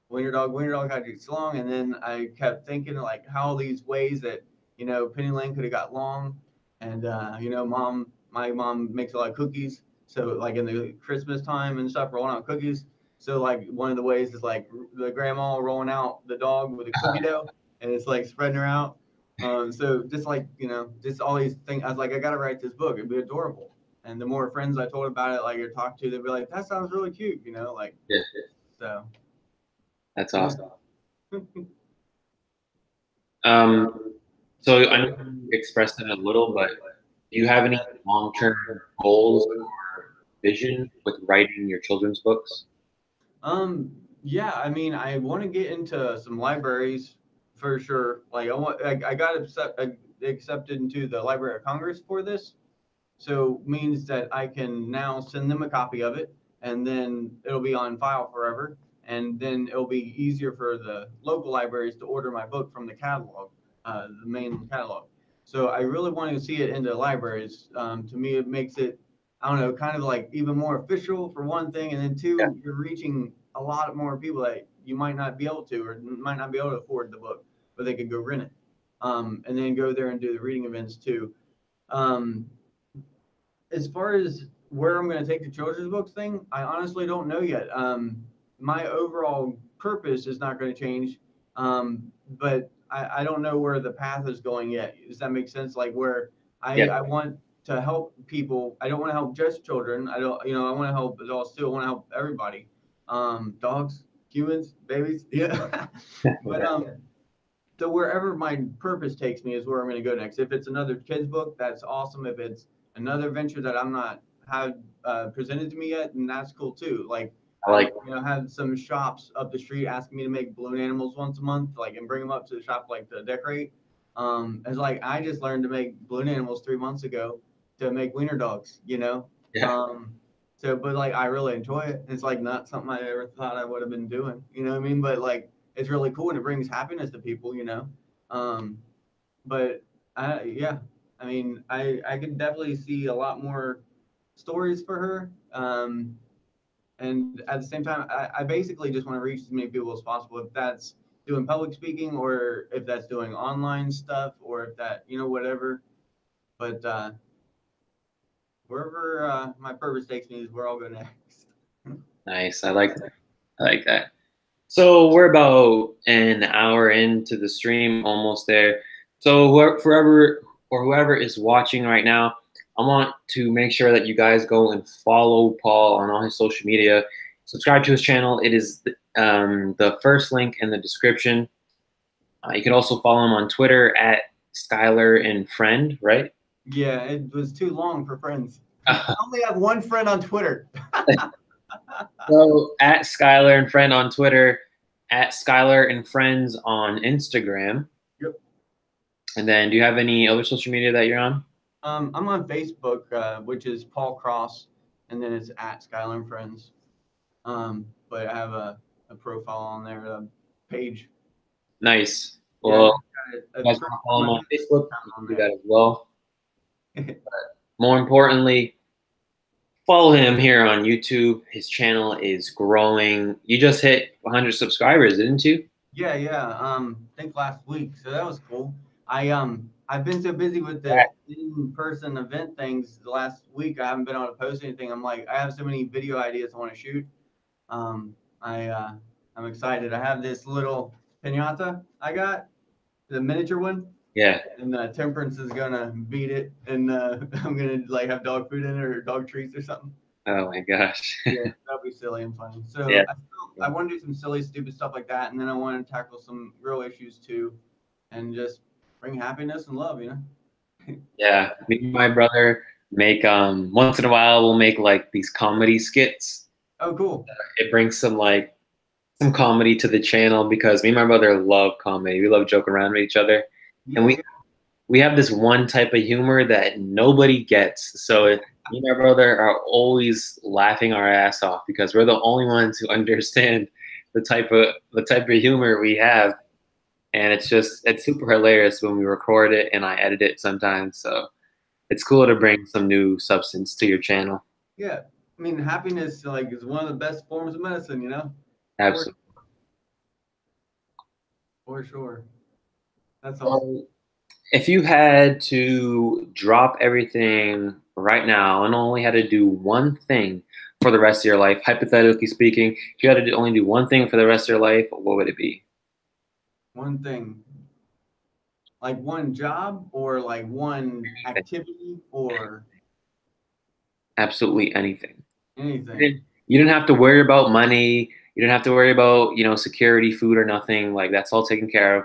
Wiener dog got too long, and then I kept thinking like how these ways that Penny Lane could have got long, and my mom makes a lot of cookies, so like in the Christmas time and stuff, rolling out cookies. So like one of the ways is like the grandma rolling out the dog with a cookie dough, and it's like spreading her out. So just like just all these things, I was like, I gotta write this book. It'd be adorable. And the more friends I told about it, like or talked to, they'd be like, "That sounds really cute," like. Yeah. So. That's awesome. So I know you expressed it a little, but do you have any long-term goals or vision with writing your children's books? Yeah, I mean, I want to get into some libraries for sure. Like, I got accepted into the Library of Congress for this, so means that I can now send them a copy of it, and then it'll be on file forever, and then it'll be easier for the local libraries to order my book from the catalog, the main catalog. So I really want to see it into libraries. To me, it makes it, I don't know, kind of like even more official for one thing, and then Yeah. two, you're reaching a lot more people that you might not be able to, or might not be able to afford the book, but they could go rent it, and then go there and do the reading events too. Um, as far as where I'm going to take the children's books thing, I honestly don't know yet. My overall purpose is not going to change, but I don't know where the path is going yet. Does that make sense? Like where I want to help people. I don't want to help just children. I don't, I want to help adults too. I want to help everybody. Dogs, humans, babies. Yeah. But so wherever my purpose takes me is where I'm going to go next. If it's another kid's book, that's awesome. If it's another venture that I'm not had presented to me yet, and that's cool too. Like I like had some shops up the street asking me to make balloon animals once a month, like and bring them up to the shop like to decorate. It's like I just learned to make balloon animals 3 months ago to make wiener dogs. Yeah. So but like I really enjoy it. It's like not something I ever thought I would have been doing. You know what I mean? But like it's really cool and it brings happiness to people. But yeah, I mean, I can definitely see a lot more stories for her. And at the same time, I basically just want to reach as many people as possible. If that's doing public speaking, or if that's doing online stuff, or if that, whatever. But wherever my purpose takes me is where I'll go next. Nice. I like that. I like that. So we're about an hour into the stream, almost there. So whoever is watching right now, I want to make sure that you guys go and follow Paul on all his social media. Subscribe to his channel. It is the first link in the description. You can also follow him on Twitter at Skyler and Friend, right? Yeah, it was too long for friends. I only have one friend on Twitter. So at Skyler and Friend on Twitter, at Skyler and Friends on Instagram. Yep. And then do you have any other social media that you're on? I'm on Facebook, which is Paul Cross, and then it's at Skyler and Friends. But I have a profile on there, a page. Nice. Well, yeah, you guys want to follow him on Facebook? You can do that as well. But more importantly, follow him here on YouTube. His channel is growing. You just hit 100 subscribers, didn't you? Yeah. I think last week, so that was cool. I've been so busy with the in-person event things the last week. I haven't been able to post anything. I'm like, I have so many video ideas I want to shoot. I'm excited. I have this little piñata I got, the miniature one. Yeah. And Temperance is gonna beat it, and I'm gonna like have dog food in it or dog treats or something. Oh my gosh. Yeah, that'll be silly and funny. So Yeah. I want to do some silly, stupid stuff like that, and then I want to tackle some real issues too, and just bring happiness and love. Yeah. Me and my brother make once in a while we'll make like these comedy skits. Oh, cool. It brings some comedy to the channel because me and my brother love comedy. We love joking around with each other. Yeah, And we we have this one type of humor that nobody gets. So me and my brother are always laughing our ass off because we're the only ones who understand the type of humor we have. And it's super hilarious when we record it and I edit it sometimes. So it's cool to bring some new substance to your channel. Yeah, I mean, happiness like is one of the best forms of medicine, you know, for Absolutely. for sure. That's awesome. So if you had to drop everything right now and only had to do one thing for the rest of your life, hypothetically speaking, if you had to only do one thing for the rest of your life, what would it be? One thing, like one job or like one Anything. activity or Absolutely anything. anything. You didn't have to worry about money. You didn't have to worry about, security, food, or nothing. Like that's all taken care of.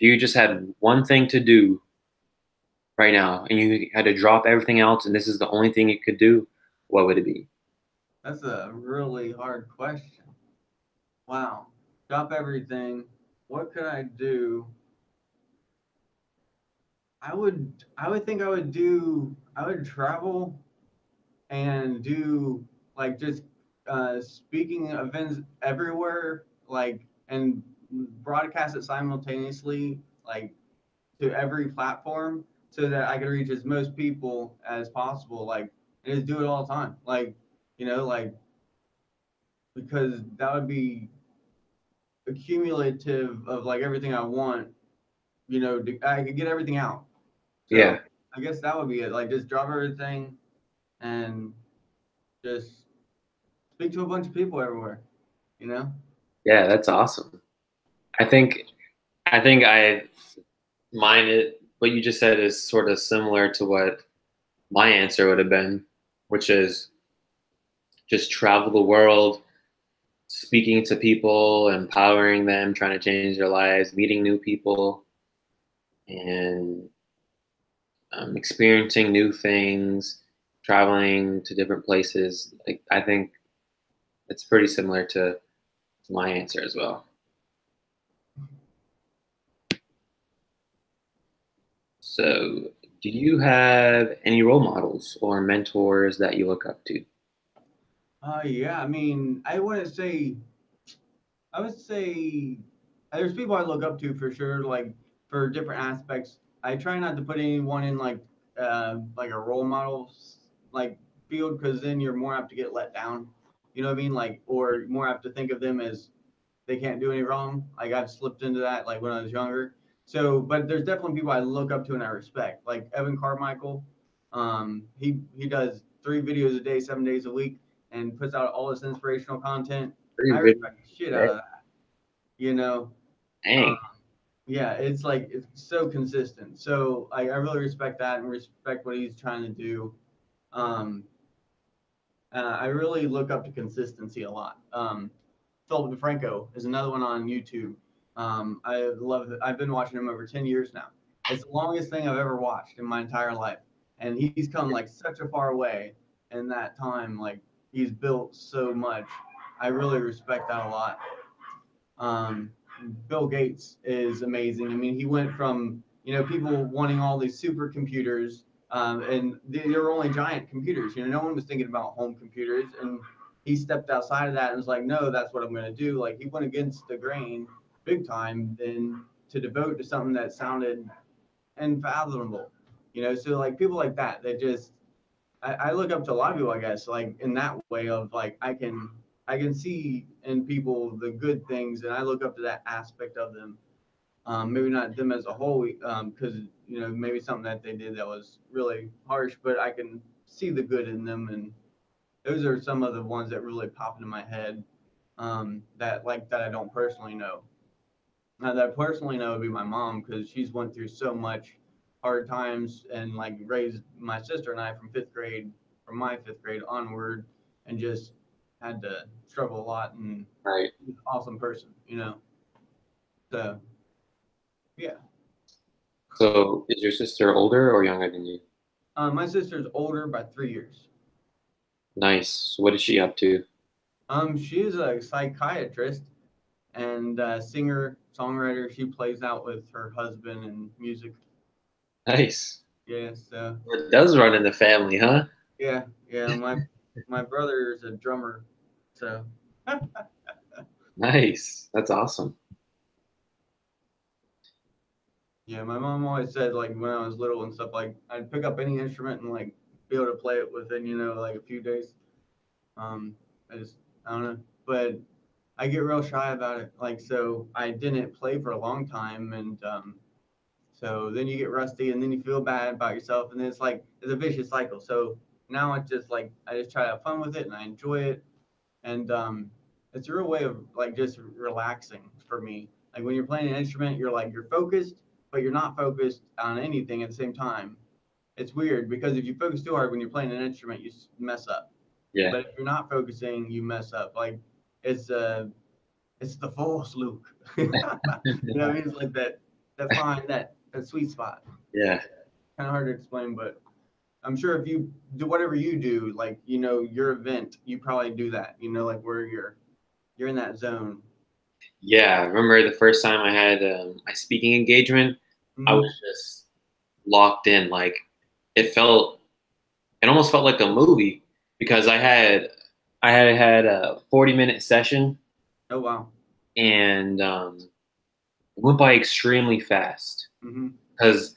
If you just had one thing to do right now and you had to drop everything else and this is the only thing you could do, what would it be? That's a really hard question. Wow. Drop everything. What could I do? I would think I would travel and do like just speaking events everywhere, like and broadcast it simultaneously, like to every platform, so that I could reach as most people as possible. Like and just do it all the time, like like because that would be accumulative of like everything I want. I could get everything out. Yeah. So I guess that would be it. Like just drop everything and just speak to a bunch of people everywhere. You know? Yeah, that's awesome. I think I mine it what you just said is sort of similar to what my answer would have been, which is just travel the world, speaking to people, empowering them, trying to change their lives, meeting new people, and experiencing new things, traveling to different places. Like I think it's pretty similar to my answer as well. So, do you have any role models or mentors that you look up to? Yeah. I mean, I would say there's people I look up to for sure, like for different aspects. I try not to put anyone in like a role model like field because then you're more apt to get let down. You know what I mean? Like or more apt to think of them as they can't do any wrong. Like I've slipped into that like when I was younger. So, but there's definitely people I look up to and I respect, like Evan Carmichael. He does 3 videos a day, 7 days a week, and puts out all this inspirational content. I Pretty good. respect the shit out of that. You know, um, Dang. yeah, it's like it's so consistent. So I really respect that and respect what he's trying to do. Um, I really look up to consistency a lot. Philip DeFranco is another one on YouTube. I love it. I've been watching him over 10 years now. It's the longest thing I've ever watched in my entire life. And he's come like such a far way in that time. Like he's built so much. I really respect that a lot. Um, Bill Gates is amazing. I mean, he went from people wanting all these supercomputers, and they were only giant computers. No one was thinking about home computers, and he stepped outside of that and was like, no, that's what I'm going to do. Like he went against the grain big time, then to devote to something that sounded unfathomable. So like people like that, that just I look up to a lot of people, I guess, like in that way of like I can see in people the good things, and I look up to that aspect of them. Maybe not them as a whole, because maybe something that they did that was really harsh, but I can see the good in them, and those are some of the ones that really pop into my head. That I don't personally know. That I personally know would be my mom because she's went through so much hard times and like raised my sister and I from my fifth grade onward, and just had to struggle a lot. And Right. she's an awesome person. So yeah, So, is your sister older or younger than you? my sister's older by 3 years. Nice. So what is she up to? She is a psychiatrist and singer songwriter. She plays out with her husband and music. Nice. Yeah, so It does run in the family, huh? yeah, yeah. My brother is a drummer, so Nice. That's awesome. yeah. My mom always said like when I was little and stuff like I'd pick up any instrument and like be able to play it within like a few days. Um, I just I don't know, but I get real shy about it. Like so, I didn't play for a long time, and so then you get rusty, and then you feel bad about yourself, and then it's a vicious cycle. So now it's just like I just try to have fun with it, and I enjoy it, and it's a real way of like just relaxing for me. Like when you're playing an instrument, you're focused, but you're not focused on anything at the same time. It's weird because if you focus too hard when you're playing an instrument, you mess up. Yeah. But if you're not focusing, you mess up. Like it's it's the false Luke. You know what I mean? It's like that fine that sweet spot. Yeah. Kind of hard to explain, but I'm sure if you do whatever you do, like your event, you probably do that. Like where you're in that zone. Yeah. I remember the first time I had my speaking engagement, I Mm-hmm. was just locked in. Like it almost felt like a movie because I had a 40-minute session Oh wow. and it went by extremely fast Mm-hmm. because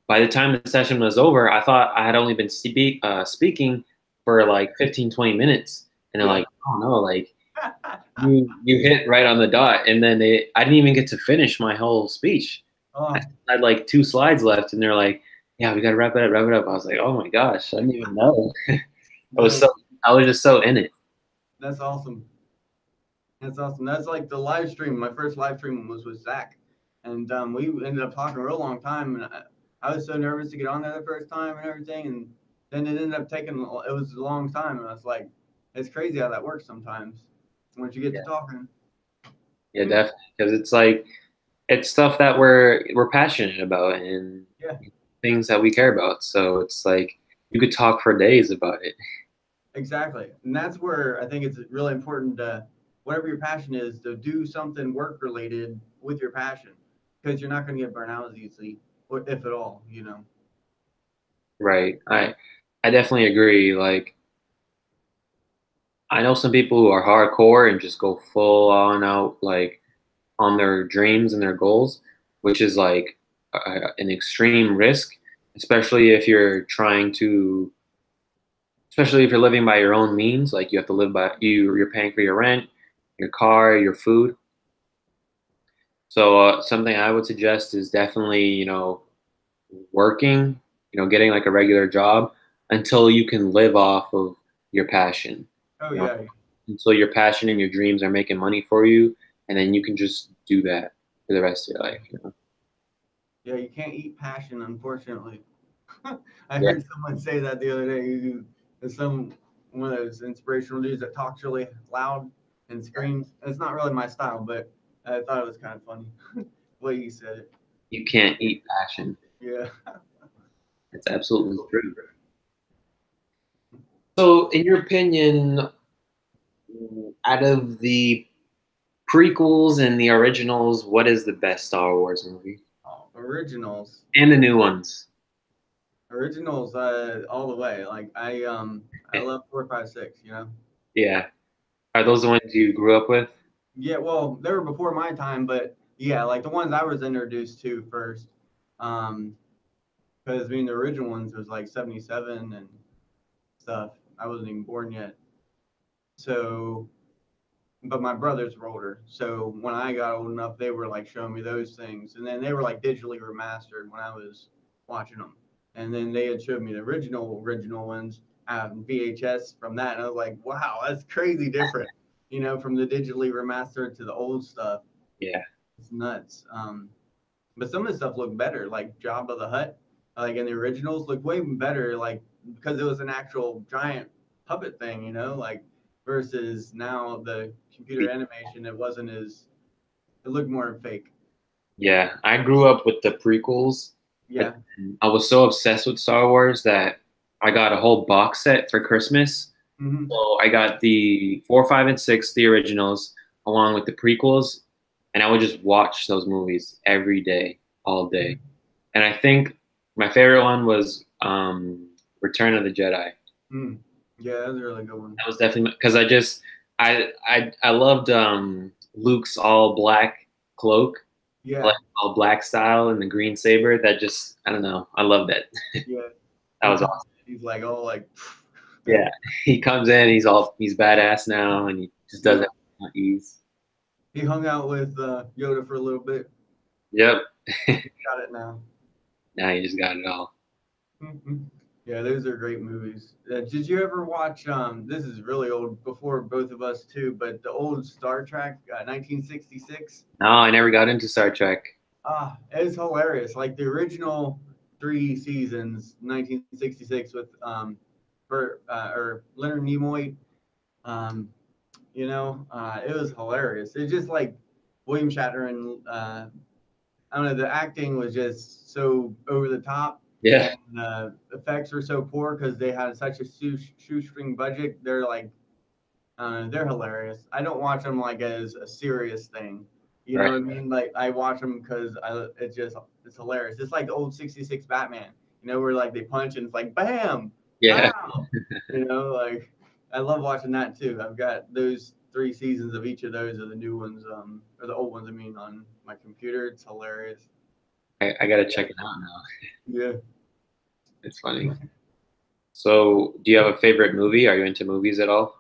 by the time the session was over, I thought I had only been speaking for like 15, 20 minutes. And they're Yeah. like, oh no, like you hit right on the dot. And then I didn't even get to finish my whole speech. I Oh, had like 2 slides left and they're like, yeah, we got to wrap it up, wrap it up. I was like, oh my gosh, I didn't even know. I was no, so, I was just so in it. that's awesome. That's awesome. That's like the live stream. My first live stream was with Zach, and we ended up talking a real long time. And I was so nervous to get on there the first time and everything, and then it ended up taking. It was a long time, and I was like, it's crazy how that works sometimes. Once you get Yeah, to talking. yeah, definitely. Because it's like, it's stuff that we're passionate about and Yeah, things that we care about. So it's like you could talk for days about it. exactly. And that's where I think it's really important to, whatever your passion is, to do something work related with your passion, because you're not going to get burnt out as easily, or if at all. Right. I definitely agree. Like I know some people who are hardcore and just go full on out like on their dreams and their goals, which is like an extreme risk, especially if you're trying to, especially if you're living by your own means. Like you have to live by you're paying for your rent, your car, your food. So something I would suggest is definitely working, getting like a regular job until you can live off of your passion. Oh You know, yeah, until your passion and your dreams are making money for you, and then you can just do that for the rest of your life. yeah. You can't eat passion, unfortunately. I Yeah. heard someone say that the other day. There's one of those inspirational dudes that talks really loud and screams. It's not really my style, but I thought it was kind of funny the way he said it. You can't eat passion. Yeah. It's absolutely true. So, in your opinion, out of the prequels and the originals, what is the best Star Wars movie? Oh, originals. And the new ones. Originals, all the way. Like I love 4, 5, 6. Yeah. Are those the ones you grew up with? Yeah, well, they were before my time, but yeah, like the ones I was introduced to first. Um, because I mean the original ones was like 77 and stuff. I wasn't even born yet. So, but my brothers were older. So when I got old enough, they were like showing me those things, and then they were like digitally remastered when I was watching them. And then they had showed me the original ones VHS from that, and I was like, wow, that's crazy different. From the digitally remastered to the old stuff. Yeah. It's nuts. But some of the stuff looked better, like Jabba the Hutt, like in the originals, looked way better, like because it was an actual giant puppet thing, like versus now the computer animation, it wasn't as, it looked more fake. Yeah. I grew up with the prequels, but Yeah. I was so obsessed with Star Wars that I got a whole box set for Christmas. Hmm. So I got the 4, 5, and 6, the originals, along with the prequels, and I would just watch those movies every day, all day. And I think My favorite one was Return of the Jedi. Mm. Yeah, that was a really good one. That was definitely because I loved Luke's all black cloak, Yeah, like all black style and the green saber. That just I don't know. I love that. yeah. That He was comes awesome. in, he's like, oh, like, Yeah, he comes in, he's badass now, and he just does yeah. it with ease. He hung out with Yoda for a little bit. Yep. Got it now. Now you just got it all. Mhm. Yeah, those are great movies. Did you ever watch? This is really old, before both of us too, but the old Star Trek, 1966. No, I never got into Star Trek. Ah, it's hilarious. Like the original three seasons, 1966, with or Leonard Nimoy. Um, it was hilarious. It's just like William Shatner and I don't know. The acting was just so over the top, Yeah, and the effects were so poor because they had such a shoestring budget. They're like, they're hilarious. I don't watch them like as a serious thing. You know right. what I mean? Like I watch them because it's hilarious. It's like the old '66 Batman. Where like they punch and it's like bam, Yeah, pow. Like I love watching that too. I've got those three seasons of each of those, or the new ones, or the old ones. I mean, on my computer. It's hilarious. I gotta check it out now. Yeah. It's funny. So, do you have a favorite movie? Are you into movies at all?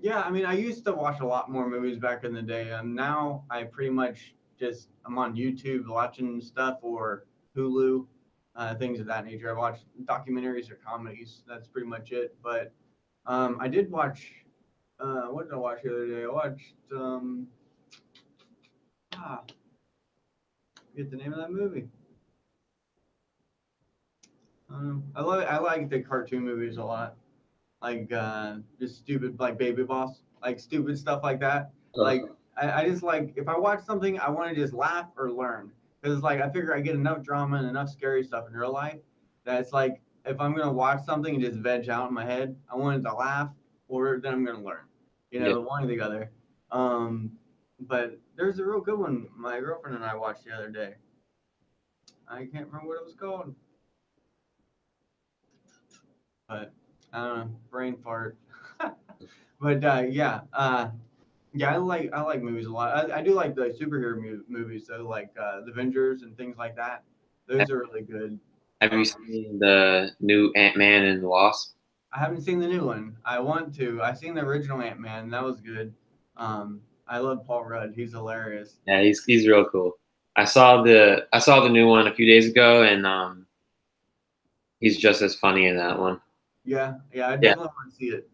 Yeah, I mean, I used to watch a lot more movies back in the day. Now I pretty much I'm on YouTube watching stuff, or Hulu, things of that nature. I watch documentaries or comedies. That's pretty much it. But I did watch. What did I watch the other day? I watched. I forget the name of that movie. I like the cartoon movies a lot. Like just stupid, like Baby Boss, like stupid stuff like that. Like I just like, if I watch something, I want to just laugh or learn, because it's like I figure I get enough drama and enough scary stuff in real life that it's like, if I'm gonna watch something and just veg out in my head, I want it to laugh, or then I'm gonna learn. Yeah. One or the other. Um, but there's a real good one my girlfriend and I watched the other day. I can't remember what it was called, but I don't know, brain fart. But yeah, I like movies a lot. I do like the superhero movies though, like the Avengers and things like that. Those are really good. Have you Um, seen the new Ant-Man and the Wasp? I haven't seen the new one. I want to. I've seen the original Ant Man. That was good. I love Paul Rudd. He's hilarious. Yeah, he's real cool. I saw the new one a few days ago, and he's just as funny in that one. Yeah, yeah. I Yeah, definitely want to see it.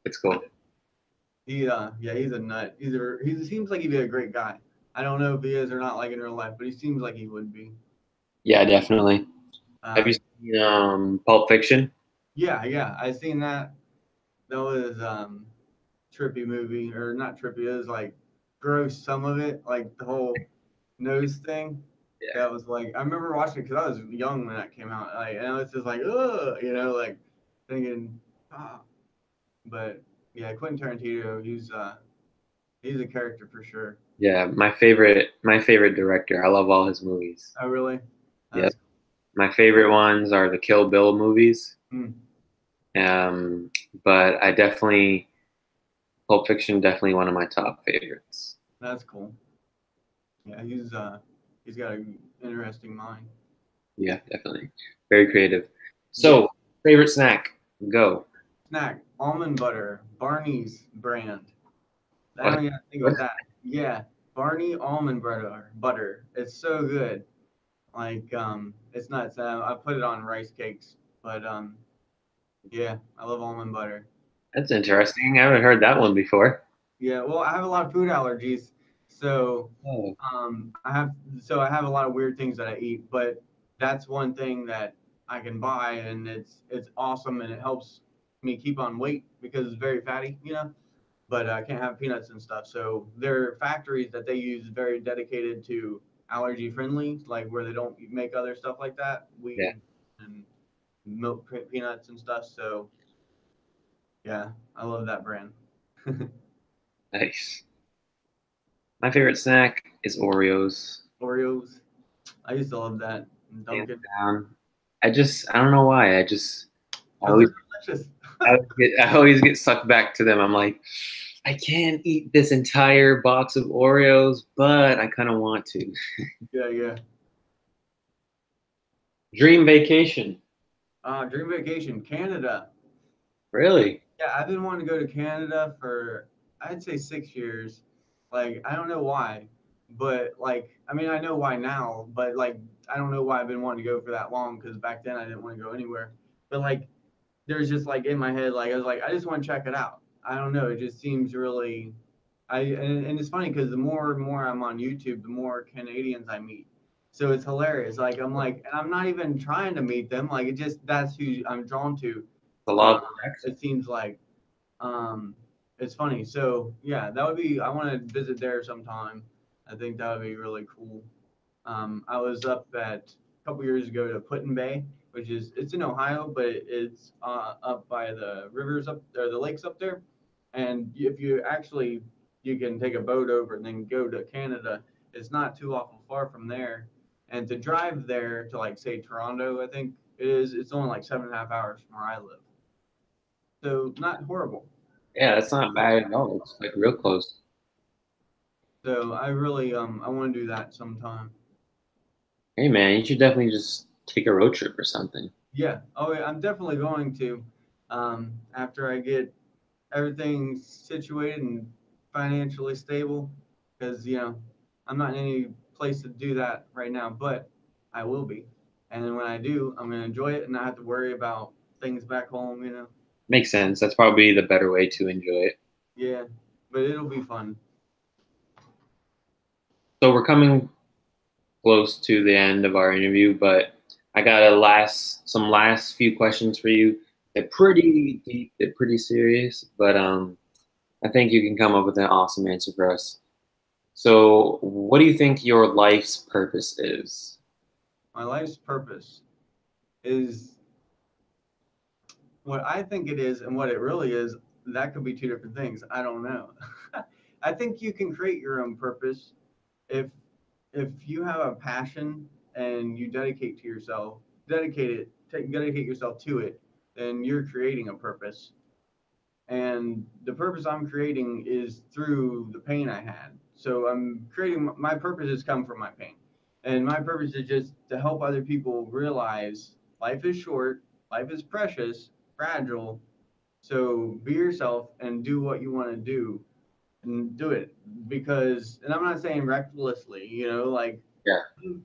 it's cool. Yeah, he's a nut. He seems like he'd be a great guy. I don't know if he is or not, like in real life, but he seems like he would be. Yeah, definitely. Have you Uh, seen Pulp Fiction? yeah. I seen that. That was trippy movie, or not trippy. It was like gross. Some of it, like the whole nose thing. Yeah, That was like, I remember watching it because I was young when that came out. Like, and I was just like, ugh, like thinking, ah. But yeah, Quentin Tarantino, he's a character for sure. yeah. My favorite director. I love all his movies. I really, Yep. that's My favorite ones are the Kill Bill movies. mm, Um, but I definitely Pulp Fiction definitely one of my top favorites. that's cool. Yeah, he's got an interesting mind. Yeah, definitely. Very creative. Yeah. So, favorite snack? Go. Snack, almond butter, Barney's brand. I What? don't even think What? about that. Yeah, Barney almond butter. Butter. It's so good. Like it's nuts. I put it on rice cakes, but yeah, I love almond butter. That's interesting. I haven't heard that one before. Yeah, well, I have a lot of food allergies, so Oh, I have a lot of weird things that I eat, but that's one thing that I can buy, and it's awesome, and it helps me keep on weight because it's very fatty, But I can't have peanuts and stuff. So there are factories that they use very dedicated to allergy friendly, like where they don't make other stuff like that, yeah, weed and milk peanuts and stuff. So yeah, I love that brand. nice. My favorite snack is Oreos. Oreos, I used to love that. and Hands Dunkin'. down. I don't know why. I Because always, they're delicious. I always get sucked back to them. I'm like, I can't eat this entire box of Oreos, but I kind of want to. Yeah, yeah. Dream vacation. Dream vacation, Canada. Really? Yeah, I've been wanting to go to Canada for I'd say 6 years. Like I don't know why, but like I mean I know why now, but like I don't know why I've been wanting to go for that long because back then I didn't want to go anywhere. But like there's just like in my head like I was like I just want to check it out. I don't know, it just seems really and it's funny because the more and more I'm on YouTube, the more Canadians I meet. So it's hilarious. Like I'm like, and I'm not even trying to meet them. Like it just that's who I'm drawn to. The law Um, of attraction. it seems like um, it's funny. So yeah, that would be. I want to visit there sometime. I think that would be really cool. I was up at a couple years ago to Put in Bay, which is it's in Ohio, but it's up by the rivers up or the lakes up there. And if you actually you can take a boat over and then go to Canada. It's not too awful far from there. And to drive there to like say Toronto, I think it is. It's only like 7.5 hours from where I live, so not horrible. Yeah, that's not bad at all. It's like real close. So I really I want to do that sometime. Hey man, you should definitely just take a road trip or something. Yeah. Oh, yeah, I'm definitely going to after I get everything situated and financially stable, because I'm not in any place to do that right now, but I will be. And then when I do, I'm gonna enjoy it and not have to worry about things back home. Makes sense. That's probably the better way to enjoy it. Yeah. But it'll be fun. So we're coming close to the end of our interview, but I got some last few questions for you. They're pretty deep, they're pretty serious, but I think you can come up with an awesome answer for us. So, what do you think your life's purpose is? My life's purpose is what I think it is and what it really is. That could be two different things. I don't know. I think you can create your own purpose if you have a passion and you dedicate yourself to it, then you're creating a purpose. And the purpose I'm creating is through the pain I had. So I'm creating my purpose has come from my pain. And my purpose is just to help other people realize life is short, life is precious, fragile. So be yourself and do what you want to do and do it because and I'm not saying recklessly, like Yeah,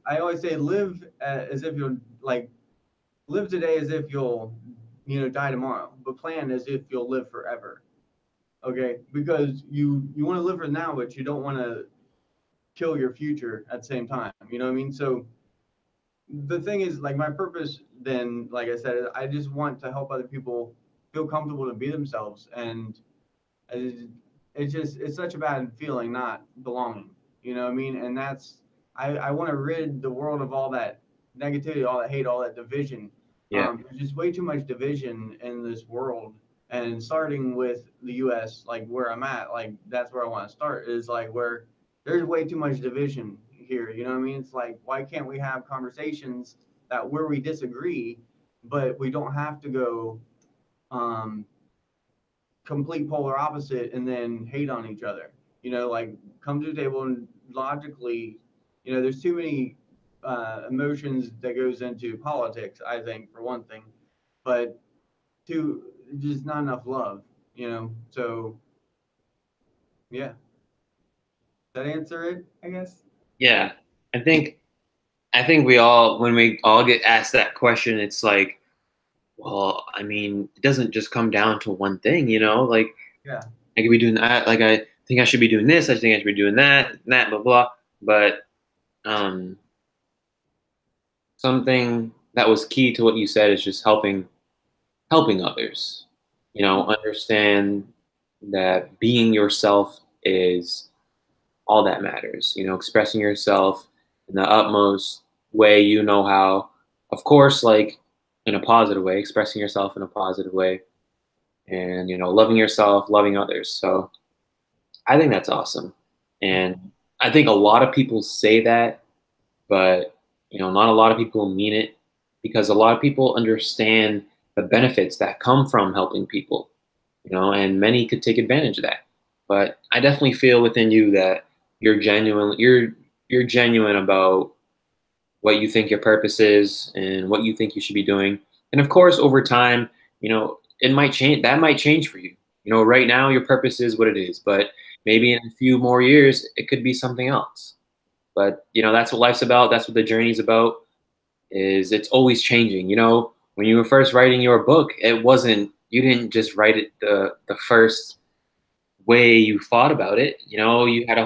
I always say live as if you'll like live today as if you'll die tomorrow, but plan as if you'll live forever. Okay, because you want to live for now, but you don't want to kill your future at the same time. You know what I mean? So the thing is, like my purpose, then, like I said, I just want to help other people feel comfortable to be themselves, and it's such a bad feeling not belonging. You know what I mean? And I want to rid the world of all that negativity, all that hate, all that division. yeah, There's just way too much division in this world. And starting with the U.S., like where I'm at, like that's where I want to start. Is like where there's way too much division here. You know what I mean? It's like why can't we have conversations that where we disagree, but we don't have to go um, complete polar opposite and then hate on each other. Like come to the table and logically, there's too many emotions that goes into politics. I think for one thing, but two, just not enough love. So yeah, that answer it, I guess. yeah. I think we all, when we all get asked that question, it's like, well, I mean, it doesn't just come down to one thing, you know? Like, Yeah, I could be doing that. Like, I think I should be doing this. I think I should be doing that, that, blah, blah. But um, something that was key to what you said is just helping others. You know, understand that being yourself is all that matters. You know, expressing yourself in the utmost way you know how. Of course, like in a positive way, expressing yourself in a positive way, and loving yourself, loving others. So I think that's awesome, and I think a lot of people say that, but Not a lot of people mean it because a lot of people understand the benefits that come from helping people, and many could take advantage of that. But I definitely feel within you that you're genuine about what you think your purpose is and what you think you should be doing. And of course, over time, it might change. That might change for you. Right now your purpose is what it is, but maybe in a few more years it could be something else. But that's what life's about. That's what the journey's about. Is it's always changing. When you were first writing your book, it wasn't you didn't just write it the first way you thought about it. You had a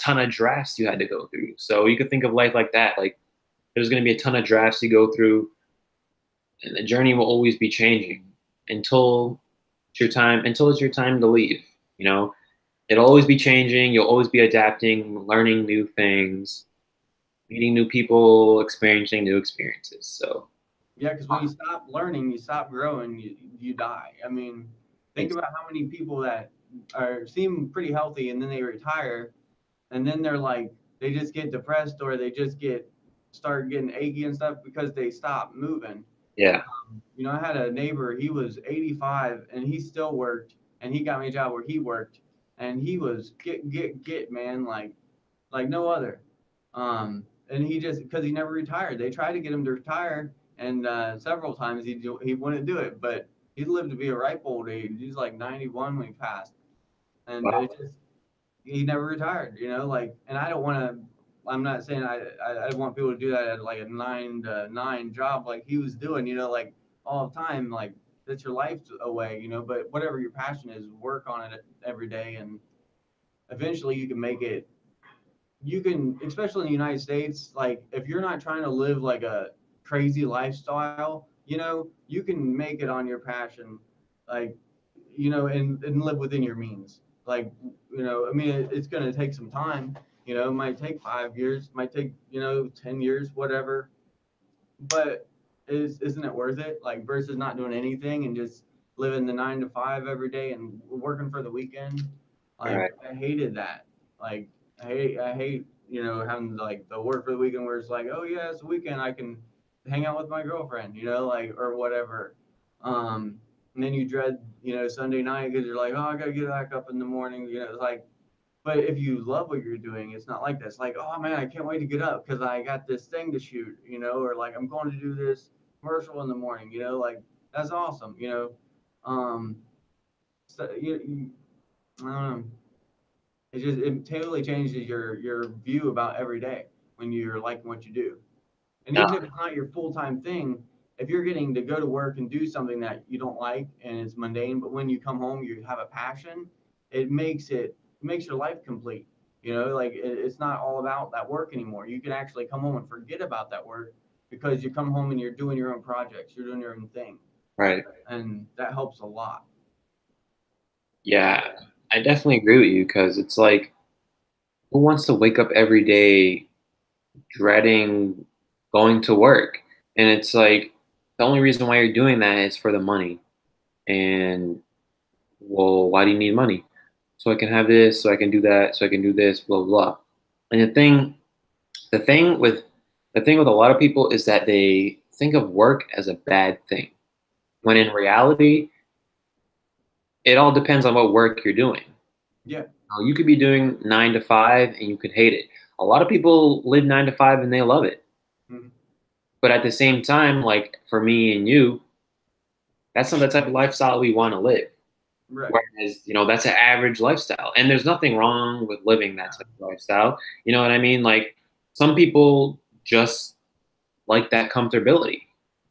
ton of drafts you had to go through. So you could think of life like that. Like there's going to be a ton of drafts you go through, and the journey will always be changing until it's your time to leave. It'll always be changing. You'll always be adapting, learning new things, meeting new people, experiencing new experiences. So Yeah, because when you stop learning, you stop growing, you die. I mean, think about how many people that seem pretty healthy and then they retire, and then they're like they just get depressed or they just start getting achy and stuff because they stop moving. yeah, I had a neighbor, he was 85 and he still worked, and he got me a job where he worked, and he was get man, like no other. And he just because he never retired. They tried to get him to retire, and several times he wouldn't do it. But he lived to be a ripe old age. He's like 91 when he passed, and wow, it just he never retired. And I don't want to. I'm not saying I want people to do that at like a 9 to 9 job like he was doing. Like all the time. Like that's your life away. But whatever your passion is, work on it every day, and eventually you can make it. You can, especially in the United States, like if you're not trying to live like a crazy lifestyle, you can make it on your passion, like, and live within your means. Like, I mean, it's going to take some time, it might take 5 years, might take, 10 years, whatever, but isn't it worth it? Like versus not doing anything and just living the 9 to 5 every day and working for the weekend. all Like right, I hated that. Like I hate having like the work for the weekend where it's like, oh yeah, it's a weekend, I can hang out with my girlfriend, like or whatever. And then you dread Sunday night because you're like, oh, I gotta get back up in the morning. It's like, but if you love what you're doing, it's not like that. It's like, oh man, I can't wait to get up because I got this thing to shoot, or like I'm going to do this commercial in the morning, like that's awesome, Um, so I don't know. It totally changes your view about every day when you're liking what you do. And no, even if it's not your full time thing, if you're getting to go to work and do something that you don't like and it's mundane, but when you come home you have a passion, it makes your life complete. Like it's not all about that work anymore. You can actually come home and forget about that work because you come home and you're doing your own projects, you're doing your own thing, right, and that helps a lot. yeah, I definitely agree with you because it's like, who wants to wake up every day dreading going to work? And it's like the only reason why you're doing that is for the money. And well, why do you need money? So I can have this, so I can do that, so I can do this, blah blah. And the thing with the thing with a lot of people is that they think of work as a bad thing, when in reality, it all depends on what work you're doing. Yeah. You could be doing 9 to 5 and you could hate it. A lot of people live 9 to 5 and they love it. Mhm. But at the same time, like for me and you, that's not the type of lifestyle we want to live. Right. Whereas, that's an average lifestyle. And there's nothing wrong with living that type of lifestyle. You know what I mean? Like some people just like that comfortability.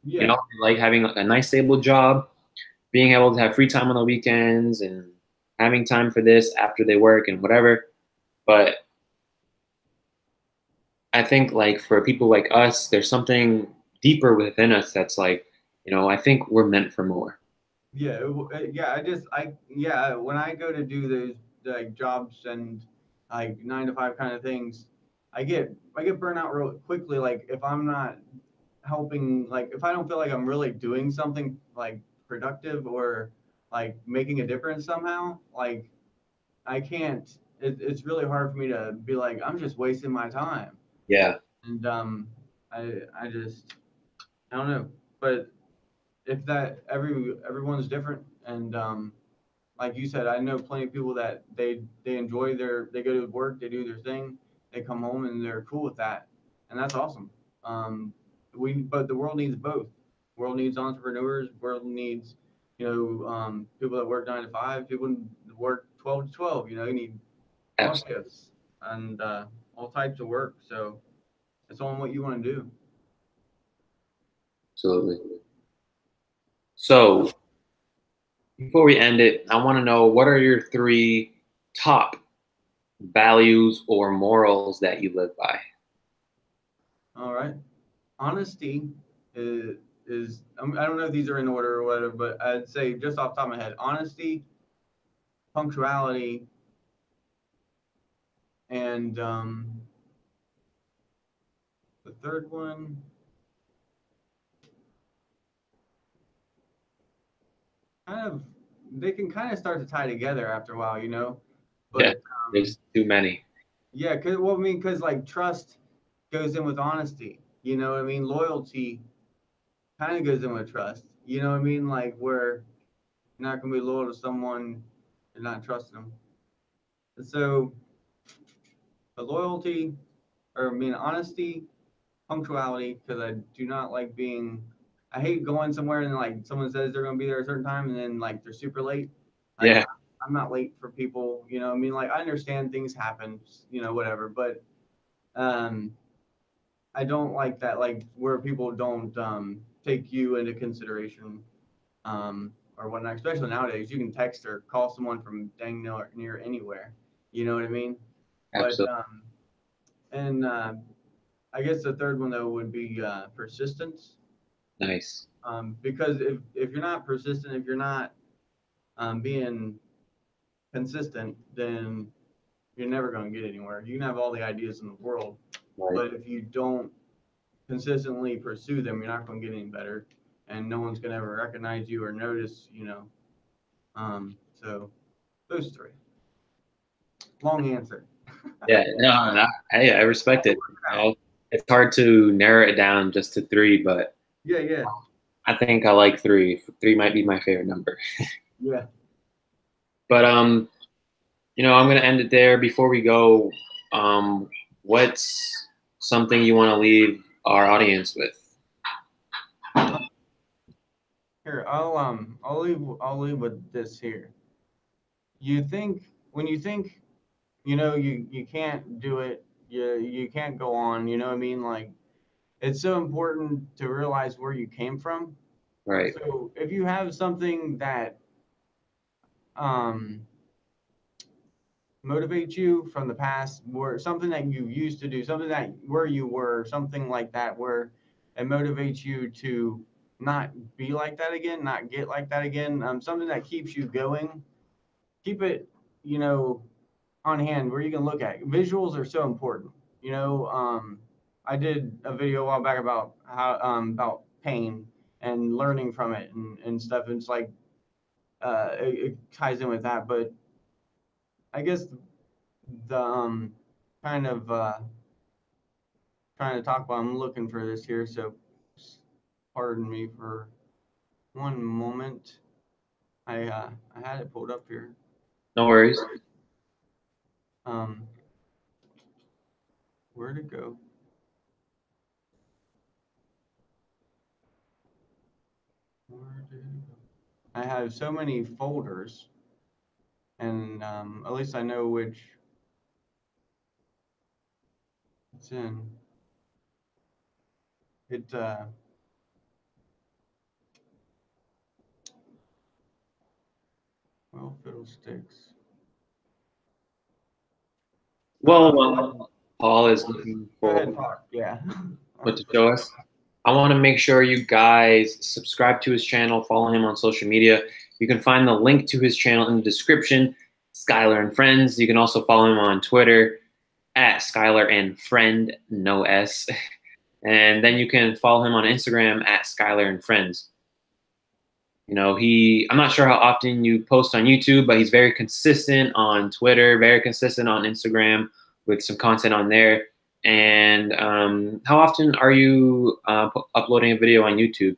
Yeah. Like having a nice stable job, being able to have free time on the weekends and having time for this after they work and whatever. But I think like for people like us, there's something deeper within us that's like, I think we're meant for more. Yeah, yeah. Yeah. When I go to do those like jobs and like 9 to 5 kind of things, I get burnt out real quickly. Like if I'm not helping, like if I don't feel like I'm really doing something like productive or like making a difference somehow, like I can't. It's really hard for me to be like I'm just wasting my time. Yeah. And I just, I don't know. But if that everyone's different, and like you said, I know plenty of people that they enjoy they go to work, they do their thing, they come home and they're cool with that, and that's awesome. But the world needs both. The world needs entrepreneurs. The world needs, people that work 9 to 5, people that work 12 to 12. You need all Absolutely. shifts and all types of work. So it's on what you want to do. Absolutely. So before we end it, I want to know, what are your 3 top values or morals that you live by? All right. Honesty is I don't know if these are in order or whatever, but I'd say just off the top of my head, honesty, punctuality, and the third one, kind of, they can kind of start to tie together after a while. Yeah, But there's too many. yeah, because like trust goes in with honesty. You know what I mean? Loyalty kind of goes in with trust. You know what I mean? Like where you're not gonna be loyal to someone and not trusting them. And so the loyalty, or I mean honesty, punctuality, because I do not like being. I hate going somewhere and like someone says they're gonna be there at a certain time and then like they're super late. Like Yeah, I'm not late for people. You know what I mean? Like I understand things happen. Whatever. But um, I don't like that, like where people don't take you into consideration, or whatnot. Especially nowadays, you can text or call someone from dang near anywhere. You know what I mean? But absolutely. and I guess the third one though would be persistence. Nice. Because if you're not persistent, if you're not being consistent, then you're never going to get anywhere. You can have all the ideas in the world, Right. but if you don't consistently pursue them, you're not going to get any better, and no one's going to ever recognize you or notice. So those 3. Long answer. Yeah, no, hey, I respect it. Out. It's hard to narrow it down just to 3, but Yeah, yeah, I think I like 3. 3 might be my favorite number. yeah. But I'm gonna end it there. Before we go, what's something you want to leave our audience with? Here, I'll leave with this here. When you think you can't do it, you can't go on, you know what I mean? Like it's so important to realize where you came from. Right. So if you have something that um motivates you from the past, where something that you used to do, something that where you were, something like that, where it motivates you to not be like that again, not get like that again, something that keeps you going, keep it, you know, on hand where you can look at. Visuals are so important. I did a video a while back about how about pain and learning from it and stuff. And it's like it ties in with that, but I guess the kind of trying to talk about. I'm looking for this here, so pardon me for one moment. I had it pulled up here. No worries. Um, where'd it go? Where did it go? I have so many folders, and at least I know which it's in. It well, fiddlesticks. Well, Paul is looking Go ahead for and talk. Yeah. what to show us. I want to make sure you guys subscribe to his channel, follow him on social media. You can find the link to his channel in the description, Skyler and Friends. You can also follow him on Twitter at Skyler and Friend, no S. And then you can follow him on Instagram at Skyler and Friends. I'm not sure how often you post on YouTube, but he's very consistent on Twitter, very consistent on Instagram with some content on there. And how often are you uploading a video on YouTube?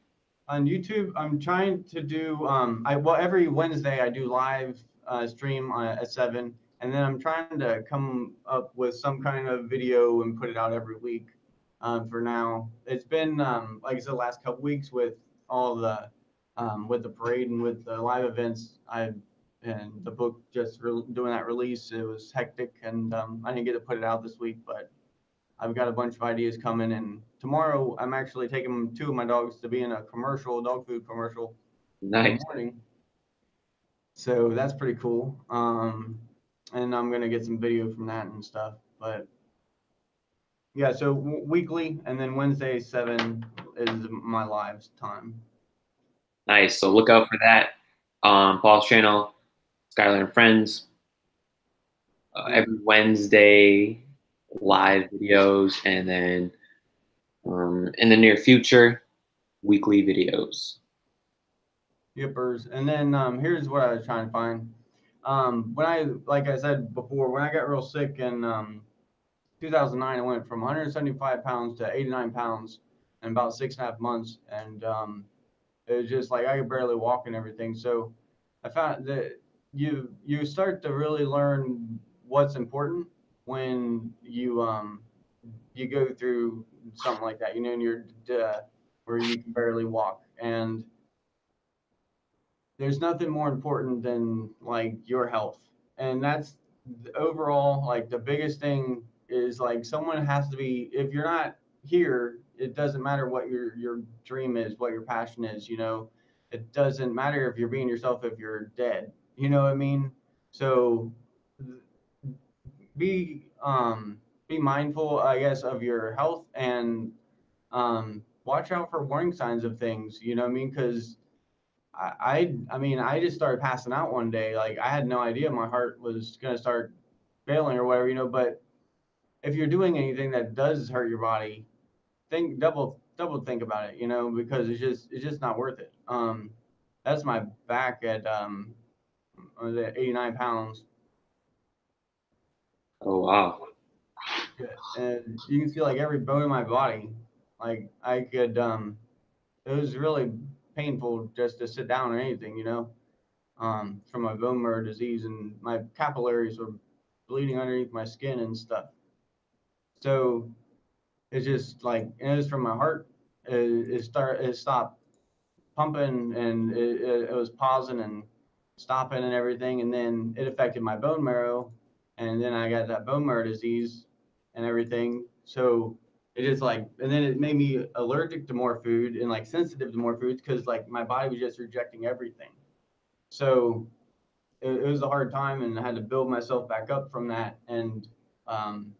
On YouTube, I'm trying to do well, every Wednesday I do live stream at 7, and then I'm trying to come up with some kind of video and put it out every week. For now, it's been like I said, the last couple weeks with all the with the parade and with the live events. I've and the book just doing that release. It was hectic, and I didn't get to put it out this week, but I've got a bunch of ideas coming, and tomorrow I'm actually taking 2 of my dogs to be in a commercial, dog food commercial in the Nice. morning. So that's pretty cool. And I'm gonna get some video from that and stuff. But yeah, so weekly, and then Wednesday 7 is my live time. Nice. So look out for that on Paul's channel, Skyler and Friends. Every Wednesday, live videos, and then in the near future, weekly videos. Yippers. And then here's what I was trying to find. When I, like I said before, when I got real sick in 2009, I went from 175 pounds to 89 pounds in about 6.5 months. And it was just like I could barely walk and everything. So I found that you start to really learn what's important when you go through something like that, and you're where you can barely walk. And there's nothing more important than like your health. And that's overall, like the biggest thing is like someone has to be, if you're not here, it doesn't matter what your dream is, what your passion is, it doesn't matter if you're being yourself if you're dead. You know what I mean? So be be mindful, I guess, of your health, and watch out for warning signs of things, you know what I mean? Because I mean, I just started passing out one day. Like I had no idea my heart was gonna start failing or whatever, But if you're doing anything that does hurt your body, think double think about it, because it's just not worth it. That's my back at was at 89 pounds. Oh wow. And you can see like every bone in my body. Like I could it was really painful just to sit down or anything, from my bone marrow disease, and my capillaries were bleeding underneath my skin and stuff. So it's just like, and it was from my heart. It stopped pumping, and it was pausing and stopping and everything, and then it affected my bone marrow, and then I got that bone marrow disease and everything. So it is like, and then it made me allergic to more food and like sensitive to more foods because like my body was just rejecting everything. So it was a hard time, and I had to build myself back up from that. And um,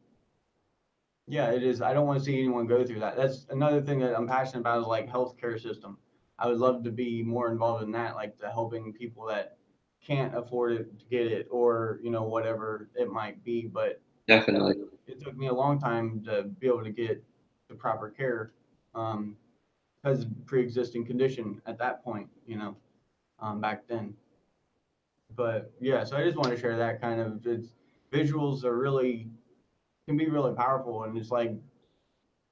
yeah, it is. I don't want to see anyone go through that. That's another thing that I'm passionate about is like healthcare system. I would love to be more involved in that, like the helping people that can't afford it to get it, or whatever it might be. But Definitely. it took me a long time to be able to get the proper care, because of pre-existing condition at that point, back then. But yeah, so I just want to share that kind of, visuals are really, can be really powerful. And it's like,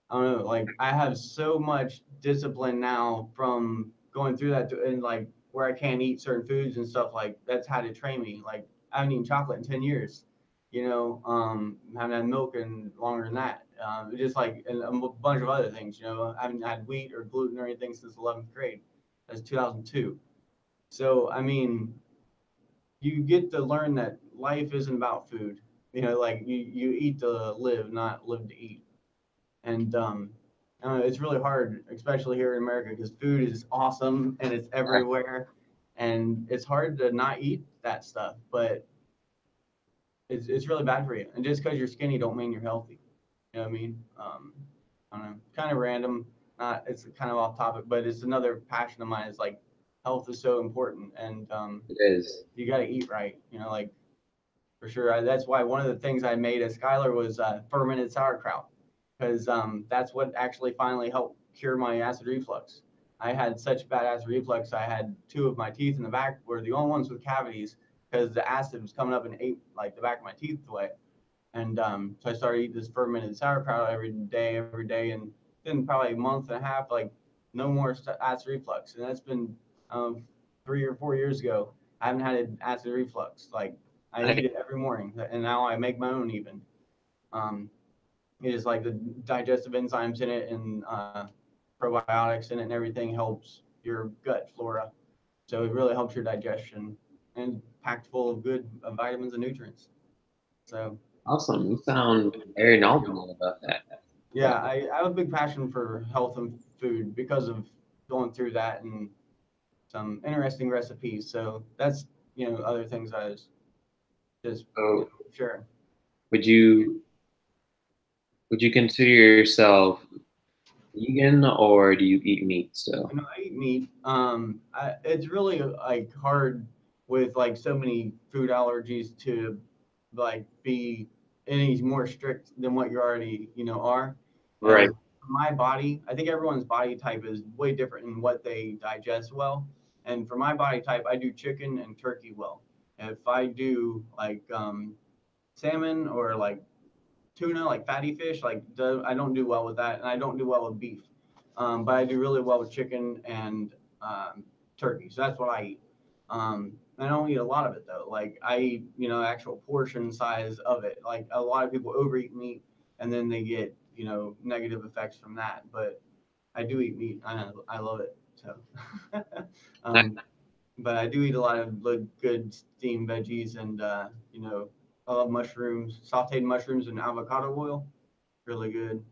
I don't know, like I have so much discipline now from going through that and like where I can't eat certain foods and stuff. Like that's how to train me. Like I haven't eaten chocolate in 10 years, haven't had milk in longer than that. Just like, and a bunch of other things, I haven't had wheat or gluten or anything since 11th grade. That's 2002. So, I mean, you get to learn that life isn't about food. Like you eat to live, not live to eat. And it's really hard, especially here in America, because food is awesome and it's everywhere, and it's hard to not eat that stuff. But it's really bad for you. And just because you're skinny don't mean you're healthy. You know what I mean? I don't know. Kind of random. It's kind of off topic, but it's another passion of mine. Is like health is so important, and It is. you got to eat right. Like for sure. That's why one of the things I made at Skylar was fermented sauerkraut, because that's what actually finally helped cure my acid reflux. I had such bad acid reflux. I had 2 of my teeth in the back were the only ones with cavities because the acid was coming up and ate like the back of my teeth away. And so I started eating this fermented sauerkraut every day, and then probably a month and a half, like no more acid reflux. And that's been 3 or 4 years ago. I haven't had an acid reflux. Like I eat it every morning, and now I make my own even. Um, it is like the digestive enzymes in it and probiotics in it and everything helps your gut flora. So it really helps your digestion and packed full of good vitamins and nutrients. So Awesome. You sound very knowledgeable about that. yeah, I have a big passion for health and food because of going through that and some interesting recipes. So that's, other things I was just So sharing. would you would you consider yourself vegan or do you eat meat still? I eat meat. It's really like hard with like so many food allergies to like be any more strict than what you already are. Right. And my body, I think everyone's body type is way different in what they digest well. And for my body type, I do chicken and turkey well. If I do like salmon or like tuna, like fatty fish, like I don't do well with that, and I don't do well with beef. But I do really well with chicken and turkey. So that's what I eat. I don't eat a lot of it though. Like I eat, actual portion size of it. Like a lot of people overeat meat, and then they get, negative effects from that. But I do eat meat. I love it. So, um, but I do eat a lot of good steamed veggies and I love mushrooms, sautéed mushrooms and avocado oil. Really good.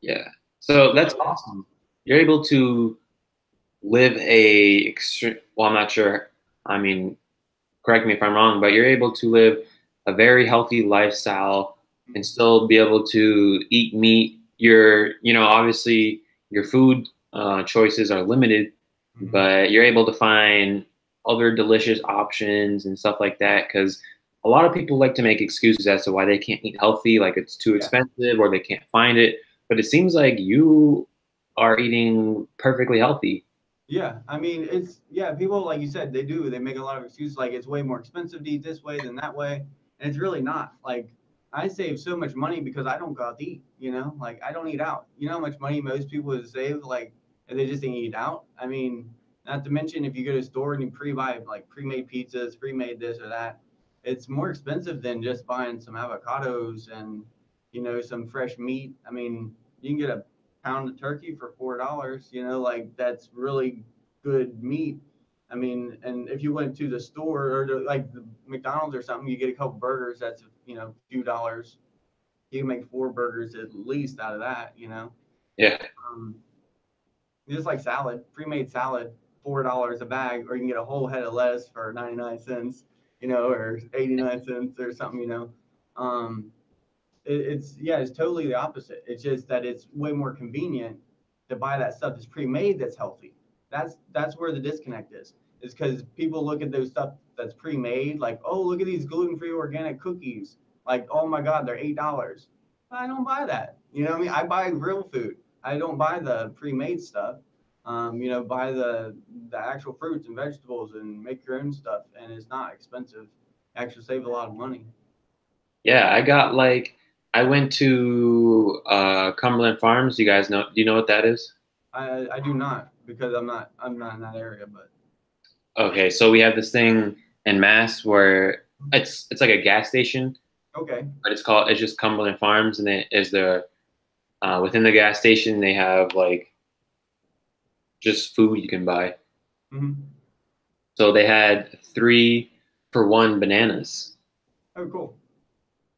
Yeah. So that's awesome. You're able to live a extreme, well, I'm not sure. I mean, correct me if I'm wrong, but you're able to live a very healthy lifestyle and still be able to eat meat. Obviously your food choices are limited, but you're able to find other delicious options and stuff like that. Because a lot of people like to make excuses as to why they can't eat healthy, like it's too expensive or they can't find it. But it seems like you are eating perfectly healthy. Yeah, I mean, people like you said, they make a lot of excuses like it's way more expensive to eat this way than that way, and it's really not. Like I save so much money because I don't go out to eat, like I don't eat out. You know how much money most people would save like if they just didn't eat out? I mean, not to mention if you go to a store and you pre-buy like pre-made pizzas, pre-made this or that, it's more expensive than just buying some avocados and some fresh meat. I mean, you can get a pound of turkey for $4, like that's really good meat. I mean, and if you went to the store or like the McDonald's or something, you get a couple burgers, that's a few dollars. You can make 4 burgers at least out of that. Yeah. Um, just like salad, pre-made salad, $4 a bag, or you can get a whole head of lettuce for 99 cents, or 89 cents or something. Um, it's totally the opposite. It's just that it's way more convenient to buy that stuff that's pre-made that's healthy. That's where the disconnect is. Is because people look at those stuff that's pre-made, like, oh, look at these gluten-free organic cookies. Like, oh my God, they're $8. I don't buy that. You know what I mean? I buy real food. I don't buy the pre-made stuff. Buy the actual fruits and vegetables and make your own stuff, and it's not expensive. Actually, save a lot of money. Yeah, I went to Cumberland Farms. You guys know? Do you know what that is? I do not because I'm not in that area, but Okay, so we have this thing in Mass where it's like a gas station, okay. but it's just Cumberland Farms, and it is the within the gas station they have like just food you can buy. Mm-hmm. So they had 3 for 1 bananas, Oh, cool.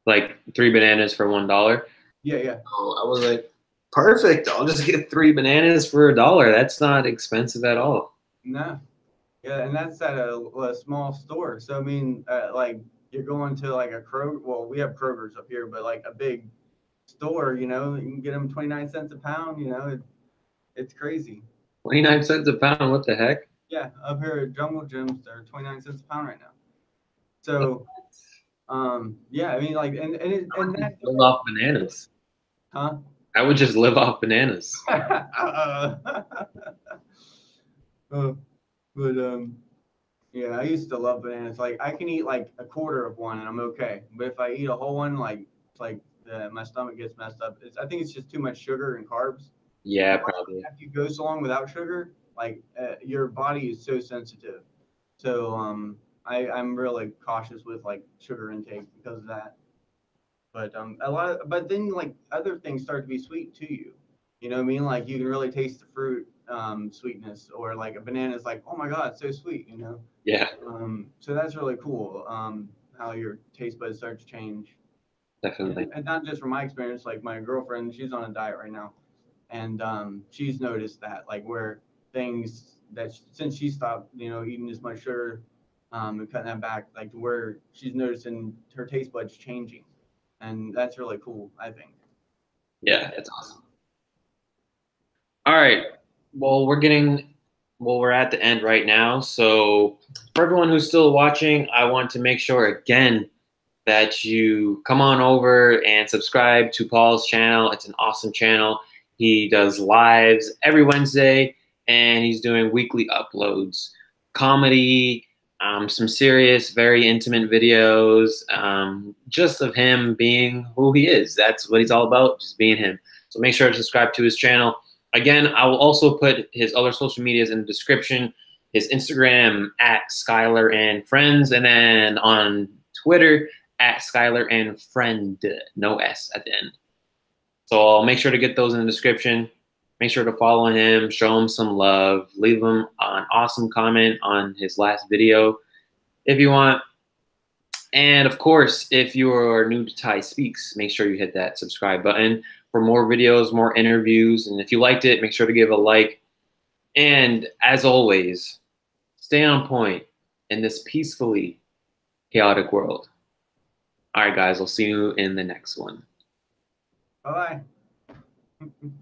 like 3 bananas for $1. Yeah, yeah. So I was like, perfect. I'll just get 3 bananas for $1. That's not expensive at all. No, yeah, and that's at a small store. So I mean, like you're going to like a Kroger. Well, we have Krogers up here, but like a big store, you can get them 29 cents a pound. It's crazy. 29 cents a pound. What the heck? Yeah, up here at Jungle Gyms, they're 29 cents a pound right now. So, yeah, I mean, like, and that, Live off bananas. huh? I would just live off bananas. Uh, but yeah, I used to love bananas. Like I can eat like a quarter of one and I'm okay. But if I eat a whole one, like It's like my stomach gets messed up. I think it's just too much sugar and carbs. Yeah, Plus, probably. after you go so long without sugar, like your body is so sensitive. So I'm really cautious with like sugar intake because of that. But but then like other things start to be sweet to you. You know what I mean? Like you can really taste the fruit sweetness, or like a banana is like, oh my god, it's so sweet. You know. Yeah, So that's really cool. How your taste buds start to change, definitely. and not just from my experience. Like my girlfriend, she's on a diet right now, and she's noticed that like where things that since she stopped, you know, eating as much sugar, and cutting that back, like to where she's noticing her taste buds changing, and that's really cool, I think. Yeah, it's awesome. All right. Well, we're at the end right now. So for everyone who's still watching, I want to make sure again that you come on over and subscribe to Paul's channel. It's an awesome channel. He does lives every Wednesday, and he's doing weekly uploads, comedy, some serious, very intimate videos, just of him being who he is. That's what he's all about, just being him. So make sure to subscribe to his channel. Again, I will also put his other social medias in the description. His Instagram at Skyler and Friends, and then on Twitter at Skyler and Friend, no S at the end. So I'll make sure to get those in the description. Make sure to follow him, show him some love, leave him an awesome comment on his last video if you want. And of course, if you are new to Ty Speaks, make sure you hit that subscribe button for more videos, more interviews. And if you liked it, make sure to give a like. And as always, stay on point in this peacefully chaotic world. All right, guys, I'll see you in the next one. Bye bye.